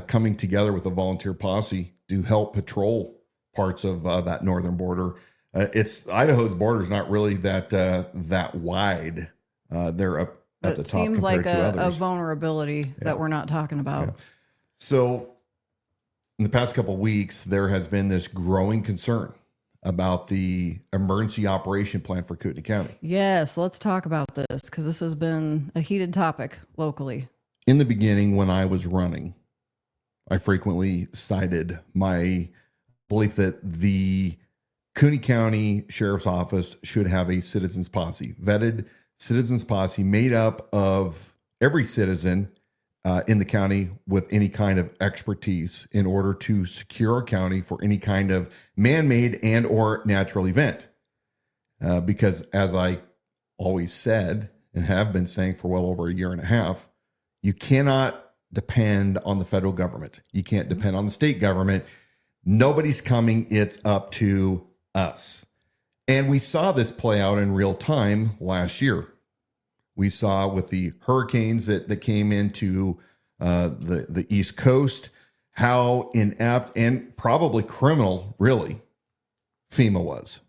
coming together with a volunteer posse to help patrol parts of that northern border. Idaho's border is not really that wide. They're up at the top. It seems like a vulnerability that we're not talking about. Yeah. So in the past couple of weeks, there has been this growing concern about the emergency operation plan for Kootenai County. Yes, let's talk about this because this has been a heated topic locally. In the beginning, when I was running, I frequently cited my belief that the Kootenai County Sheriff's Office should have a citizens posse, vetted citizens posse made up of every citizen in the county with any kind of expertise in order to secure our county for any kind of man-made and or natural event. Because as I always said and have been saying for well over a year and a half, you cannot depend on the federal government. You can't depend on the state government. Nobody's coming. It's up to us. And we saw this play out in real time last year. We saw with the hurricanes that came into the East Coast, how inept and probably criminal, really, FEMA was,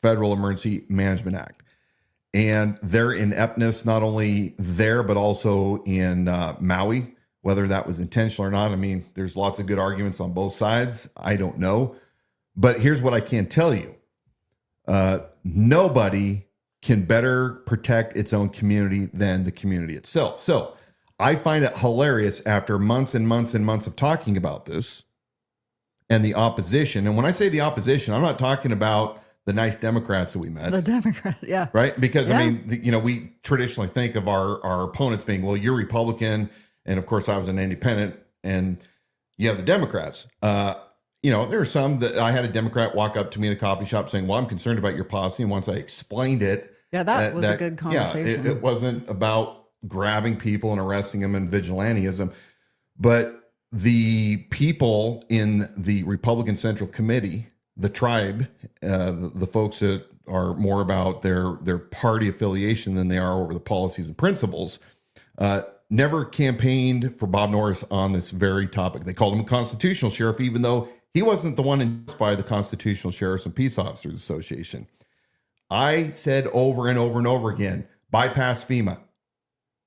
Federal Emergency Management Act. And their ineptness, not only there, but also in Maui, whether that was intentional or not. I mean, there's lots of good arguments on both sides. I don't know. But here's what I can tell you. Nobody can better protect its own community than the community itself. So I find it hilarious after months and months and months of talking about this and the opposition. And when I say the opposition, I'm not talking about the nice Democrats that we met. The Democrats, yeah. Right? Because, I mean, we traditionally think of our opponents being, well, you're Republican. And of course, I was an independent. And you have the Democrats. There are some that I had a Democrat walk up to me in a coffee shop saying, well, I'm concerned about your policy. And once I explained it. Yeah, that was a good conversation. Yeah, it wasn't about grabbing people and arresting them and vigilantism. But the people in the Republican Central Committee, the tribe, the folks that are more about their party affiliation than they are over the policies and principles, never campaigned for Bob Norris on this very topic. They called him a constitutional sheriff, even though he wasn't the one endorsed by the Constitutional Sheriffs and Peace Officers Association. I said over and over and over again, bypass FEMA.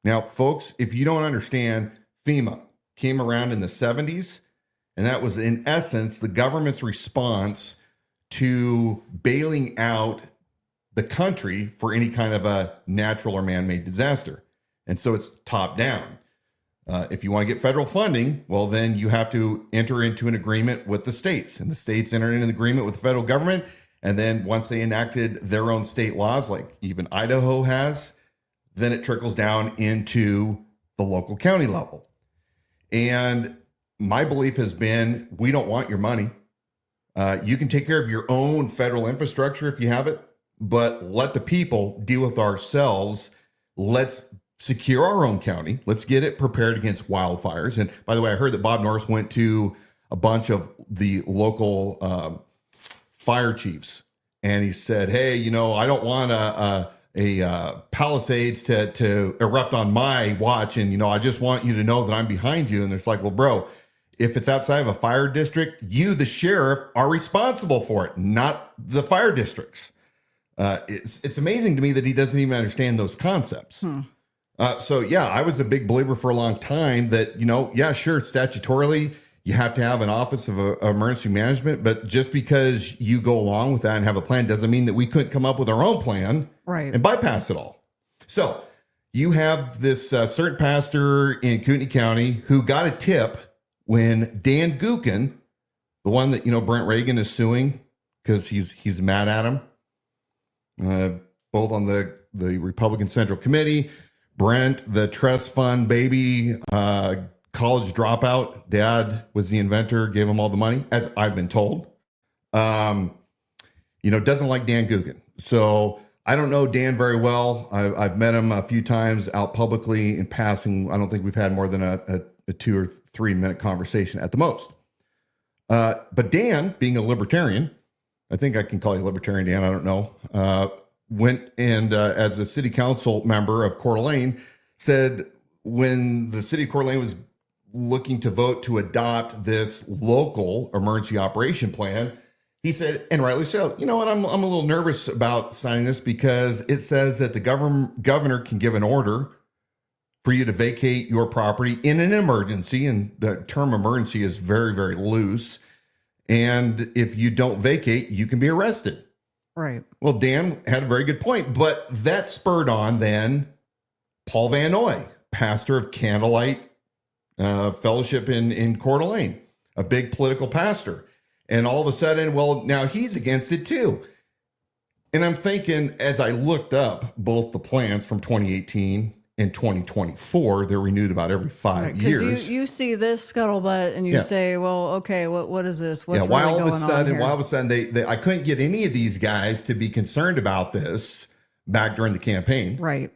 Now, folks, if you don't understand, FEMA came around in the 70s, and that was in essence the government's response to bailing out the country for any kind of a natural or man-made disaster. And so it's top down. If you want to get federal funding, well, then you have to enter into an agreement with the states. And the states entered into an agreement with the federal government. And then once they enacted their own state laws, like even Idaho has, then it trickles down into the local county level. And my belief has been, we don't want your money. You can take care of your own federal infrastructure if you have it, but let the people deal with ourselves let's secure our own county. Let's get it prepared against wildfires. And by the way, I heard that Bob Norris went to a bunch of the local fire chiefs, and he said, hey, I don't want a Palisades to erupt on my watch. And, I just want you to know that I'm behind you. And it's like, well, bro, if it's outside of a fire district, you, the sheriff, are responsible for it, not the fire districts. It's amazing to me that he doesn't even understand those concepts. So yeah, I was a big believer for a long time that, yeah, sure, statutorily, you have to have an office of emergency management, but just because you go along with that and have a plan doesn't mean that we couldn't come up with our own plan and bypass it all. So you have this certain pastor in Kootenai County who got a tip when Dan Gookin, the one that, Brent Reagan is suing because he's mad at him, both on the Republican Central Committee, Brent, the trust fund baby, college dropout, dad was the inventor, gave him all the money, as I've been told. Doesn't like Dan Gookin. So I don't know Dan very well. I've met him a few times out publicly in passing. I don't think we've had more than a 2 or 3 minute conversation at the most. But Dan, being a libertarian, I think I can call you libertarian, Dan, I don't know, went and as a city council member of Coeur d'Alene, said when the city of Coeur d'Alene was looking to vote to adopt this local emergency operation plan, he said, and rightly so, you know what, I'm a little nervous about signing this because it says that the governor can give an order for you to vacate your property in an emergency, and the term emergency is very, very loose. And if you don't vacate, you can be arrested. Right. Well, Dan had a very good point, but that spurred on then Paul Van Noy, pastor of Candlelight Fellowship in Coeur d'Alene, a big political pastor. And all of a sudden, well, now he's against it too. And I'm thinking, as I looked up both the plans from 2018 and 2024, they're renewed about every 5 years. Because you see this scuttlebutt and you say, well, okay, what is this? What's why really all going of a sudden, on why all here? of a sudden they I couldn't get any of these guys to be concerned about this back during the campaign. Right.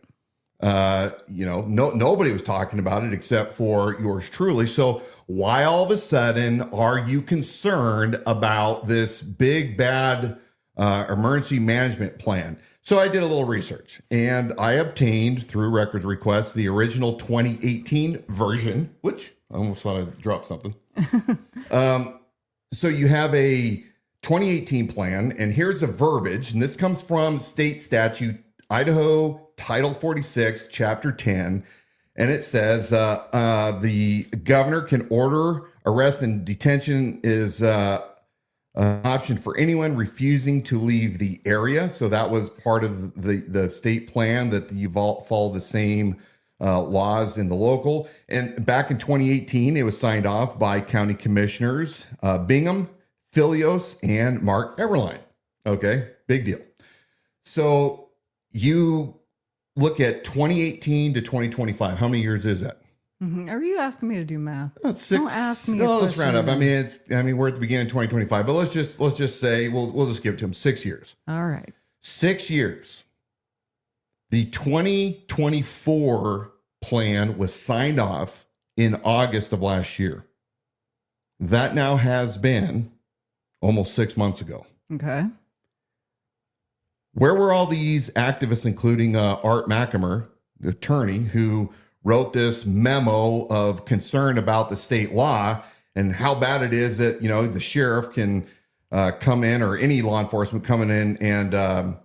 Nobody was talking about it except for yours truly. So why all of a sudden are you concerned about this big bad emergency management plan? So I did a little research and I obtained through records requests the original 2018 version, which I almost thought I dropped something. So you have a 2018 plan, and here's a verbiage, and this comes from state statute, Idaho Title 46, Chapter 10, and it says the governor can order arrest and detention is an option for anyone refusing to leave the area. So that was part of the state plan, that you follow the same laws in the local. And back in 2018, it was signed off by county commissioners Bingham, Filios, and Mark Everline. Okay, big deal. So you look at 2018 to 2025. How many years is that? Mm-hmm. Are you asking me to do math? That's 6. Don't ask me. No, let's round up. I mean, we're at the beginning of 2025, but let's just say we'll just give it to them 6 years. All right. 6 years. The 2024 plan was signed off in August of last year. That now has been almost 6 months ago. Okay. Where were all these activists, including Art McAmer, the attorney, who wrote this memo of concern about the state law and how bad it is that, the sheriff can come in, or any law enforcement coming in and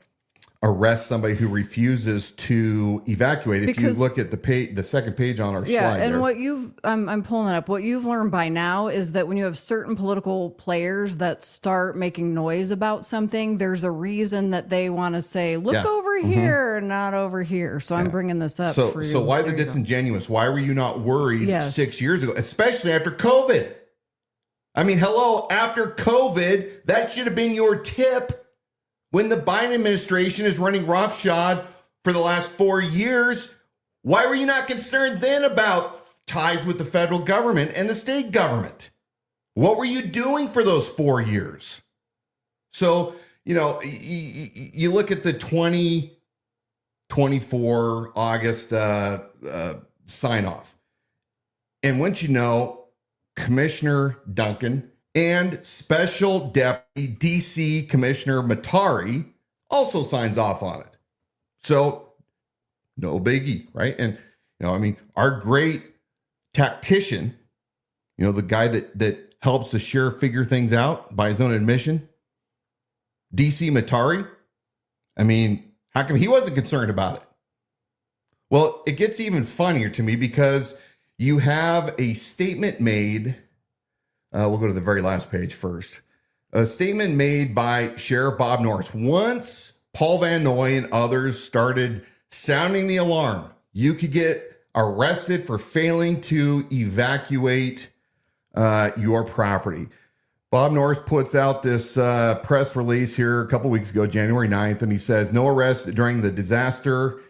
arrest somebody who refuses to evacuate. If you look at the second page on our slide and there. what I'm pulling it up. What you've learned by now is that when you have certain political players that start making noise about something, there's a reason that they want to say, look over here and not over here. So I'm bringing this up for you. So why the disingenuous? Why were you not worried 6 years ago, especially after COVID? I mean, hello, after COVID, that should have been your tip. When the Biden administration is running roughshod for the last 4 years, why were you not concerned then about ties with the federal government and the state government? What were you doing for those 4 years? So, you look at the 20 24 August sign off. And once you know, Commissioner Duncan and Special Deputy DC Commissioner Matari also signs off on it. So no biggie, right? And, our great tactician, the guy that helps the sheriff figure things out by his own admission, DC Matari, how come he wasn't concerned about it? Well, it gets even funnier to me because you have a statement made. We'll go to the very last page first. A statement made by Sheriff Bob Norris. Once Paul Van Noy and others started sounding the alarm, you could get arrested for failing to evacuate your property. Bob Norris puts out this press release here a couple weeks ago, January 9th, and he says, no arrest during the disaster.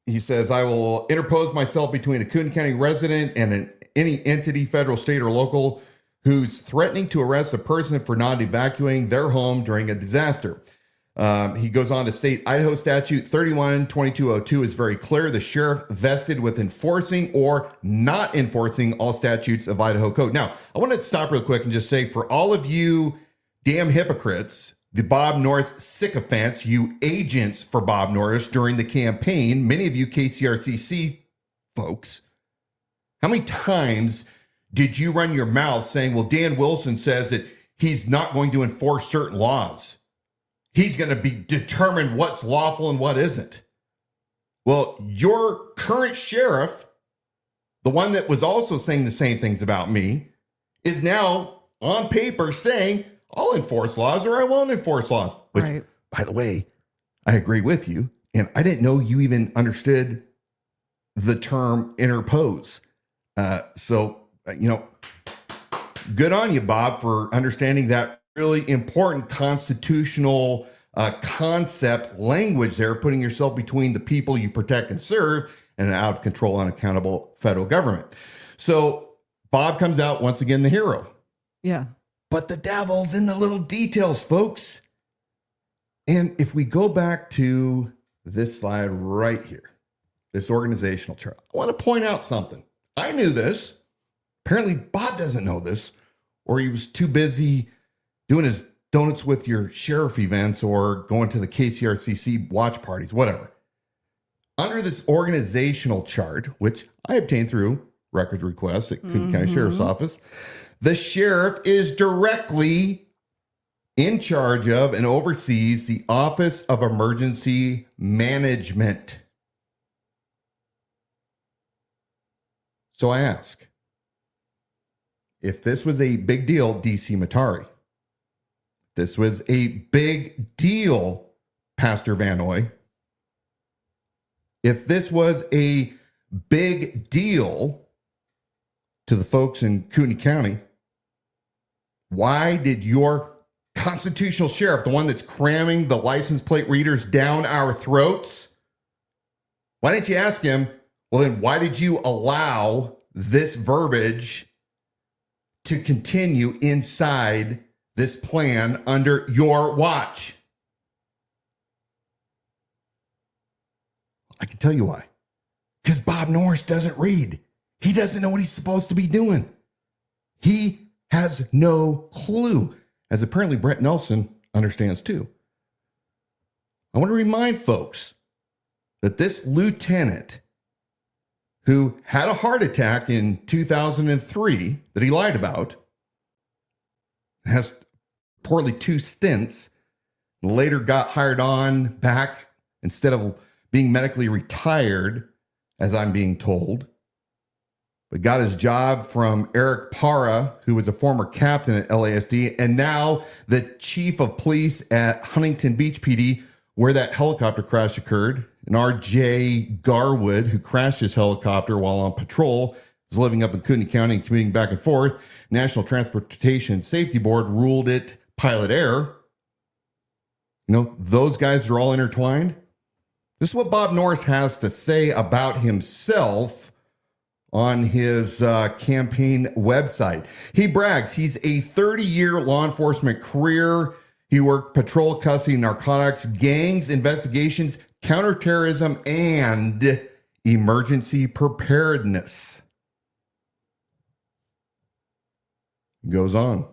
He says, I will interpose myself between a Kootenai County resident and any entity, federal, state, or local, who's threatening to arrest a person for not evacuating their home during a disaster. He goes on to state, Idaho Statute 31-2202 is very clear. The sheriff vested with enforcing or not enforcing all statutes of Idaho code. Now, I want to stop real quick and just say, for all of you damn hypocrites, the Bob Norris sycophants, you agents for Bob Norris during the campaign, many of you KCRCC folks, how many times did you run your mouth saying, well, Dan Wilson says that he's not going to enforce certain laws. He's going to be determined what's lawful and what isn't. Well, your current sheriff, the one that was also saying the same things about me, is now on paper saying, I'll enforce laws or I won't enforce laws. Which, right, by the way, I agree with you. And I didn't know you even understood the term interpose. So, good on you, Bob, for understanding that really important constitutional concept language there, putting yourself between the people you protect and serve and an out of control, unaccountable federal government. So Bob comes out once again, the hero. Yeah. But the devil's in the little details, folks. And if we go back to this slide right here, this organizational chart, I want to point out something. I knew this. Apparently, Bob doesn't know this, or he was too busy doing his donuts with your sheriff events or going to the KCRCC watch parties, whatever. Under this organizational chart, which I obtained through records requests at Kootenai County Sheriff's Office, the sheriff is directly in charge of and oversees the Office of Emergency Management. So I ask, if this was a big deal, DC Matari, this was a big deal, Pastor Van Noy, if this was a big deal to the folks in Kootenai County, why did your constitutional sheriff, the one that's cramming the license plate readers down our throats, why didn't you ask him, well, then why did you allow this verbiage to continue inside this plan under your watch? I can tell you why. Because Bob Norris doesn't read. He doesn't know what he's supposed to be doing. He has no clue, as apparently Brett Nelson understands too. I want to remind folks that this lieutenant who had a heart attack in 2003 that he lied about, has reportedly 2 stints, later got hired on back instead of being medically retired, as I'm being told, but got his job from Eric Parra, who was a former captain at LASD, and now the chief of police at Huntington Beach PD, where that helicopter crash occurred. And R.J. Garwood, who crashed his helicopter while on patrol, is living up in Kootenai County and commuting back and forth. National Transportation Safety Board ruled it pilot error. Those guys are all intertwined. This is what Bob Norris has to say about himself on his campaign website. He brags he's a 30-year law enforcement career. He worked patrol, custody, narcotics, gangs, investigations, counterterrorism, and emergency preparedness. Goes on.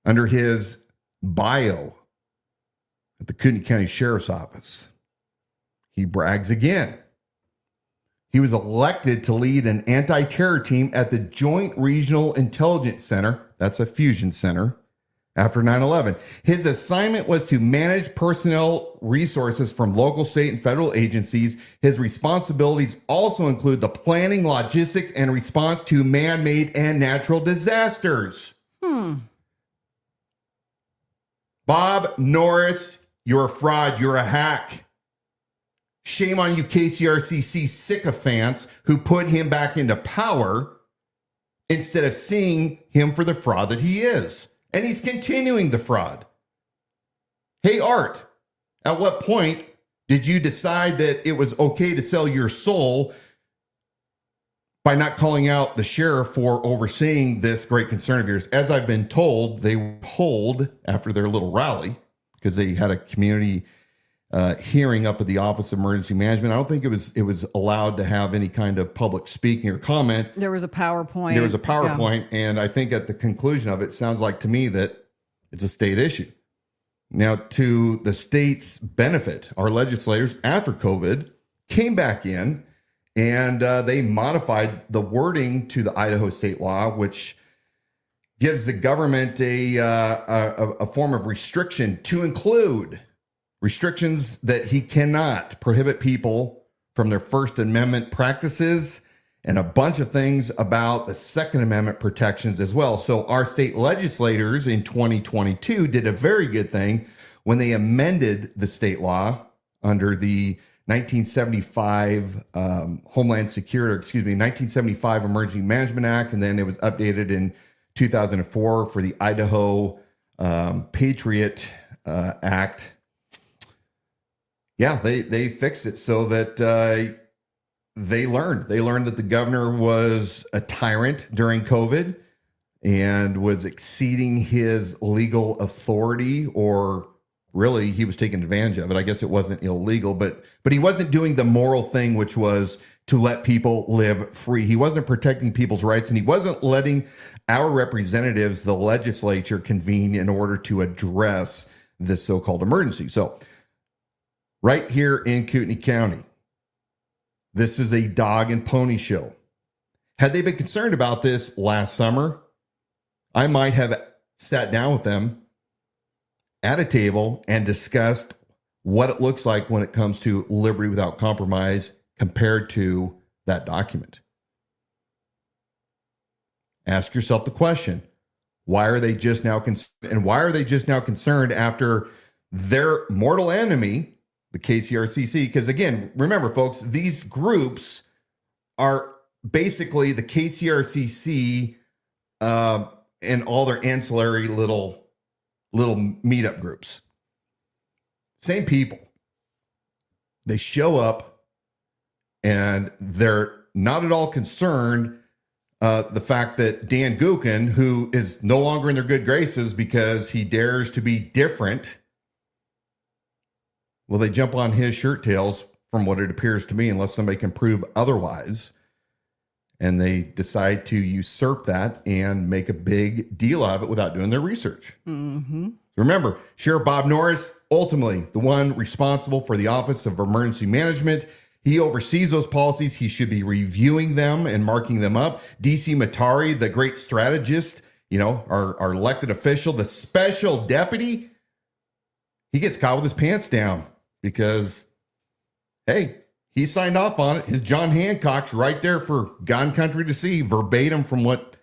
Under his bio at the Kootenai County Sheriff's Office, he brags again. He was elected to lead an anti-terror team at the Joint Regional Intelligence Center, that's a fusion center, after 9/11. His assignment was to manage personnel resources from local, state, and federal agencies. His responsibilities also include the planning, logistics, and response to man-made and natural disasters. Bob Norris, you're a fraud. You're a hack. Shame on you, KCRCC sycophants who put him back into power instead of seeing him for the fraud that he is. And he's continuing the fraud. Hey, Art, at what point did you decide that it was okay to sell your soul by not calling out the sheriff for overseeing this great concern of yours? As I've been told, they pulled after their little rally because they had a community hearing up at the Office of Emergency Management. I don't think it was allowed to have any kind of public speaking or comment. There was a PowerPoint. Yeah. And I think at the conclusion of it, sounds like to me that it's a state issue. Now, to the state's benefit, our legislators after COVID came back in and they modified the wording to the Idaho state law, which gives the government a form of restriction to include restrictions that he cannot prohibit people from their First Amendment practices and a bunch of things about the Second Amendment protections as well. So our state legislators in 2022 did a very good thing when they amended the state law under the 1975 1975 Emergency Management Act, and then it was updated in 2004 for the Idaho Patriot Act. Yeah, they fixed it so that they learned that the governor was a tyrant during COVID and was exceeding his legal authority, or really he was taking advantage of it. I guess it wasn't illegal, but he wasn't doing the moral thing, which was to let people live free. He wasn't protecting people's rights, and he wasn't letting our representatives, the legislature, convene in order to address this so-called emergency. So right here in Kootenai County, this is a dog and pony show. Had they been concerned about this last summer, I might have sat down with them at a table and discussed what it looks like when it comes to liberty without compromise compared to that document. Ask yourself the question, why are they just now concerned after their mortal enemy, the KCRCC? Because again, remember folks, these groups are basically the KCRCC and all their ancillary little meetup groups. Same people. They show up and they're not at all concerned the fact that Dan Gookin, who is no longer in their good graces because he dares to be different, well, they jump on his shirt tails from what it appears to me, unless somebody can prove otherwise. And they decide to usurp that and make a big deal out of it without doing their research. Mm-hmm. Remember, Sheriff Bob Norris, ultimately the one responsible for the Office of Emergency Management. He oversees those policies. He should be reviewing them and marking them up. DC Matari, the great strategist, our elected official, the special deputy, he gets caught with his pants down because, hey, he signed off on it. His John Hancock's right there for God and Country to see, verbatim from what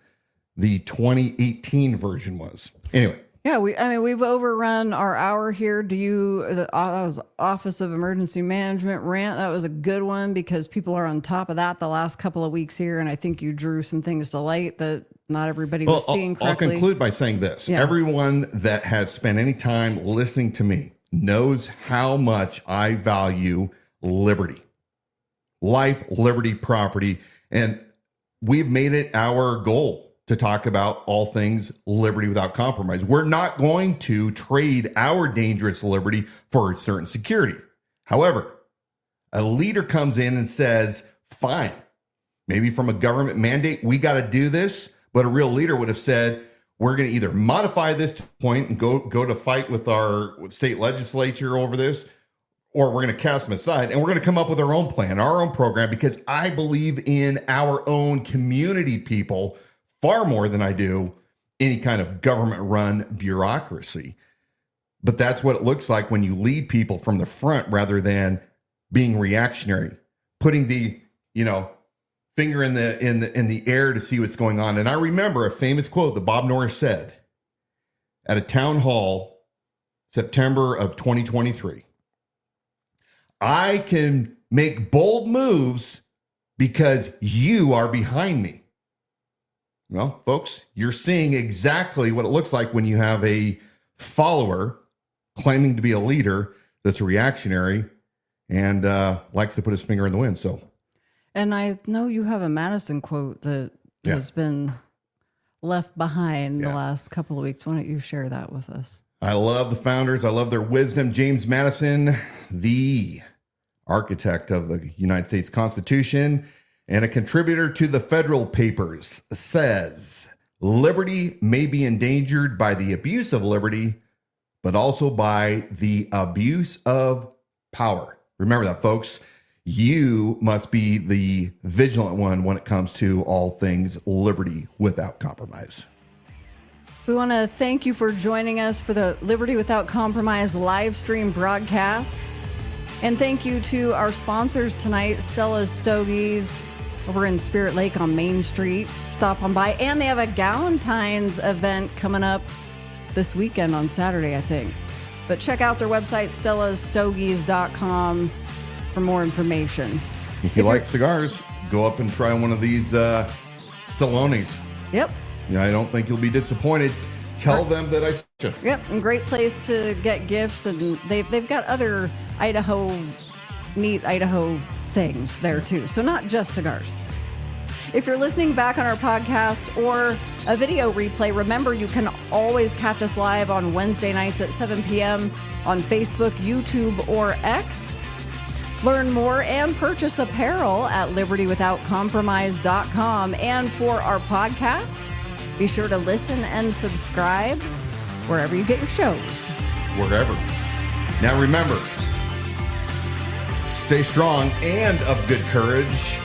the 2018 version was. Anyway. Yeah, we've overrun our hour here. That was Office of Emergency Management rant. That was a good one because people are on top of that the last couple of weeks here, and I think you drew some things to light that not everybody was seeing correctly. I'll conclude by saying this. Yeah. Everyone that has spent any time listening to me knows how much I value liberty. Life, liberty, property, and we've made it our goal to talk about all things liberty without compromise. We're not going to trade our dangerous liberty for certain security. However, a leader comes in and says, fine, maybe from a government mandate, we got to do this. But a real leader would have said, we're going to either modify this to point and go to fight with our state legislature over this, or we're going to cast them aside and we're going to come up with our own plan, our own program, because I believe in our own community people far more than I do any kind of government-run bureaucracy. But that's what it looks like when you lead people from the front rather than being reactionary, putting the, finger in the air to see what's going on. And I remember a famous quote that Bob Norris said at a town hall, September of 2023. I can make bold moves because you are behind me. Well, folks, you're seeing exactly what it looks like when you have a follower claiming to be a leader that's reactionary and likes to put his finger in the wind. So, and I know you have a Madison quote that has been left behind the last couple of weeks. Why don't you share that with us? I love the founders. I love their wisdom. James Madison, the architect of the United States Constitution and a contributor to the Federal Papers, says, liberty may be endangered by the abuse of liberty, but also by the abuse of power. Remember that, folks. You must be the vigilant one when it comes to all things liberty without compromise. We want to thank you for joining us for the Liberty Without Compromise live stream broadcast. And thank you to our sponsors tonight, Stella's Stogies over in Spirit Lake on Main Street. Stop on by. And they have a Galentine's event coming up this weekend on Saturday, I think. But check out their website, stellasstogies.com, for more information. If you like cigars, go up and try one of these Stallones. Yep. Yeah, I don't think you'll be disappointed. Tell them that I sent you. Yep, and great place to get gifts, and they've got other neat Idaho things there too. So not just cigars. If you're listening back on our podcast or a video replay, remember you can always catch us live on Wednesday nights at 7 p.m. on Facebook, YouTube, or X. Learn more and purchase apparel at libertywithoutcompromise.com. And for our podcast, be sure to listen and subscribe wherever you get your shows. Wherever. Now remember, stay strong and of good courage.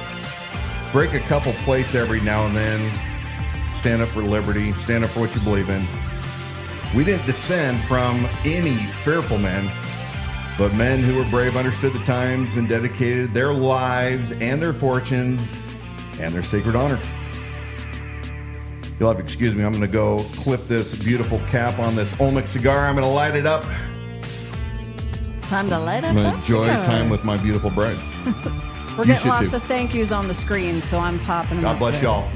Break a couple plates every now and then. Stand up for liberty. Stand up for what you believe in. We didn't descend from any fearful men, but men who were brave, understood the times, and dedicated their lives and their fortunes and their sacred honor. You'll have to excuse me. I'm going to go clip this beautiful cap on this Olmec cigar. I'm going to light it up. Time to light up. I'm going to enjoy time with my beautiful bride. We're getting lots of thank yous on the screen, so I'm popping them God up bless there. y'all.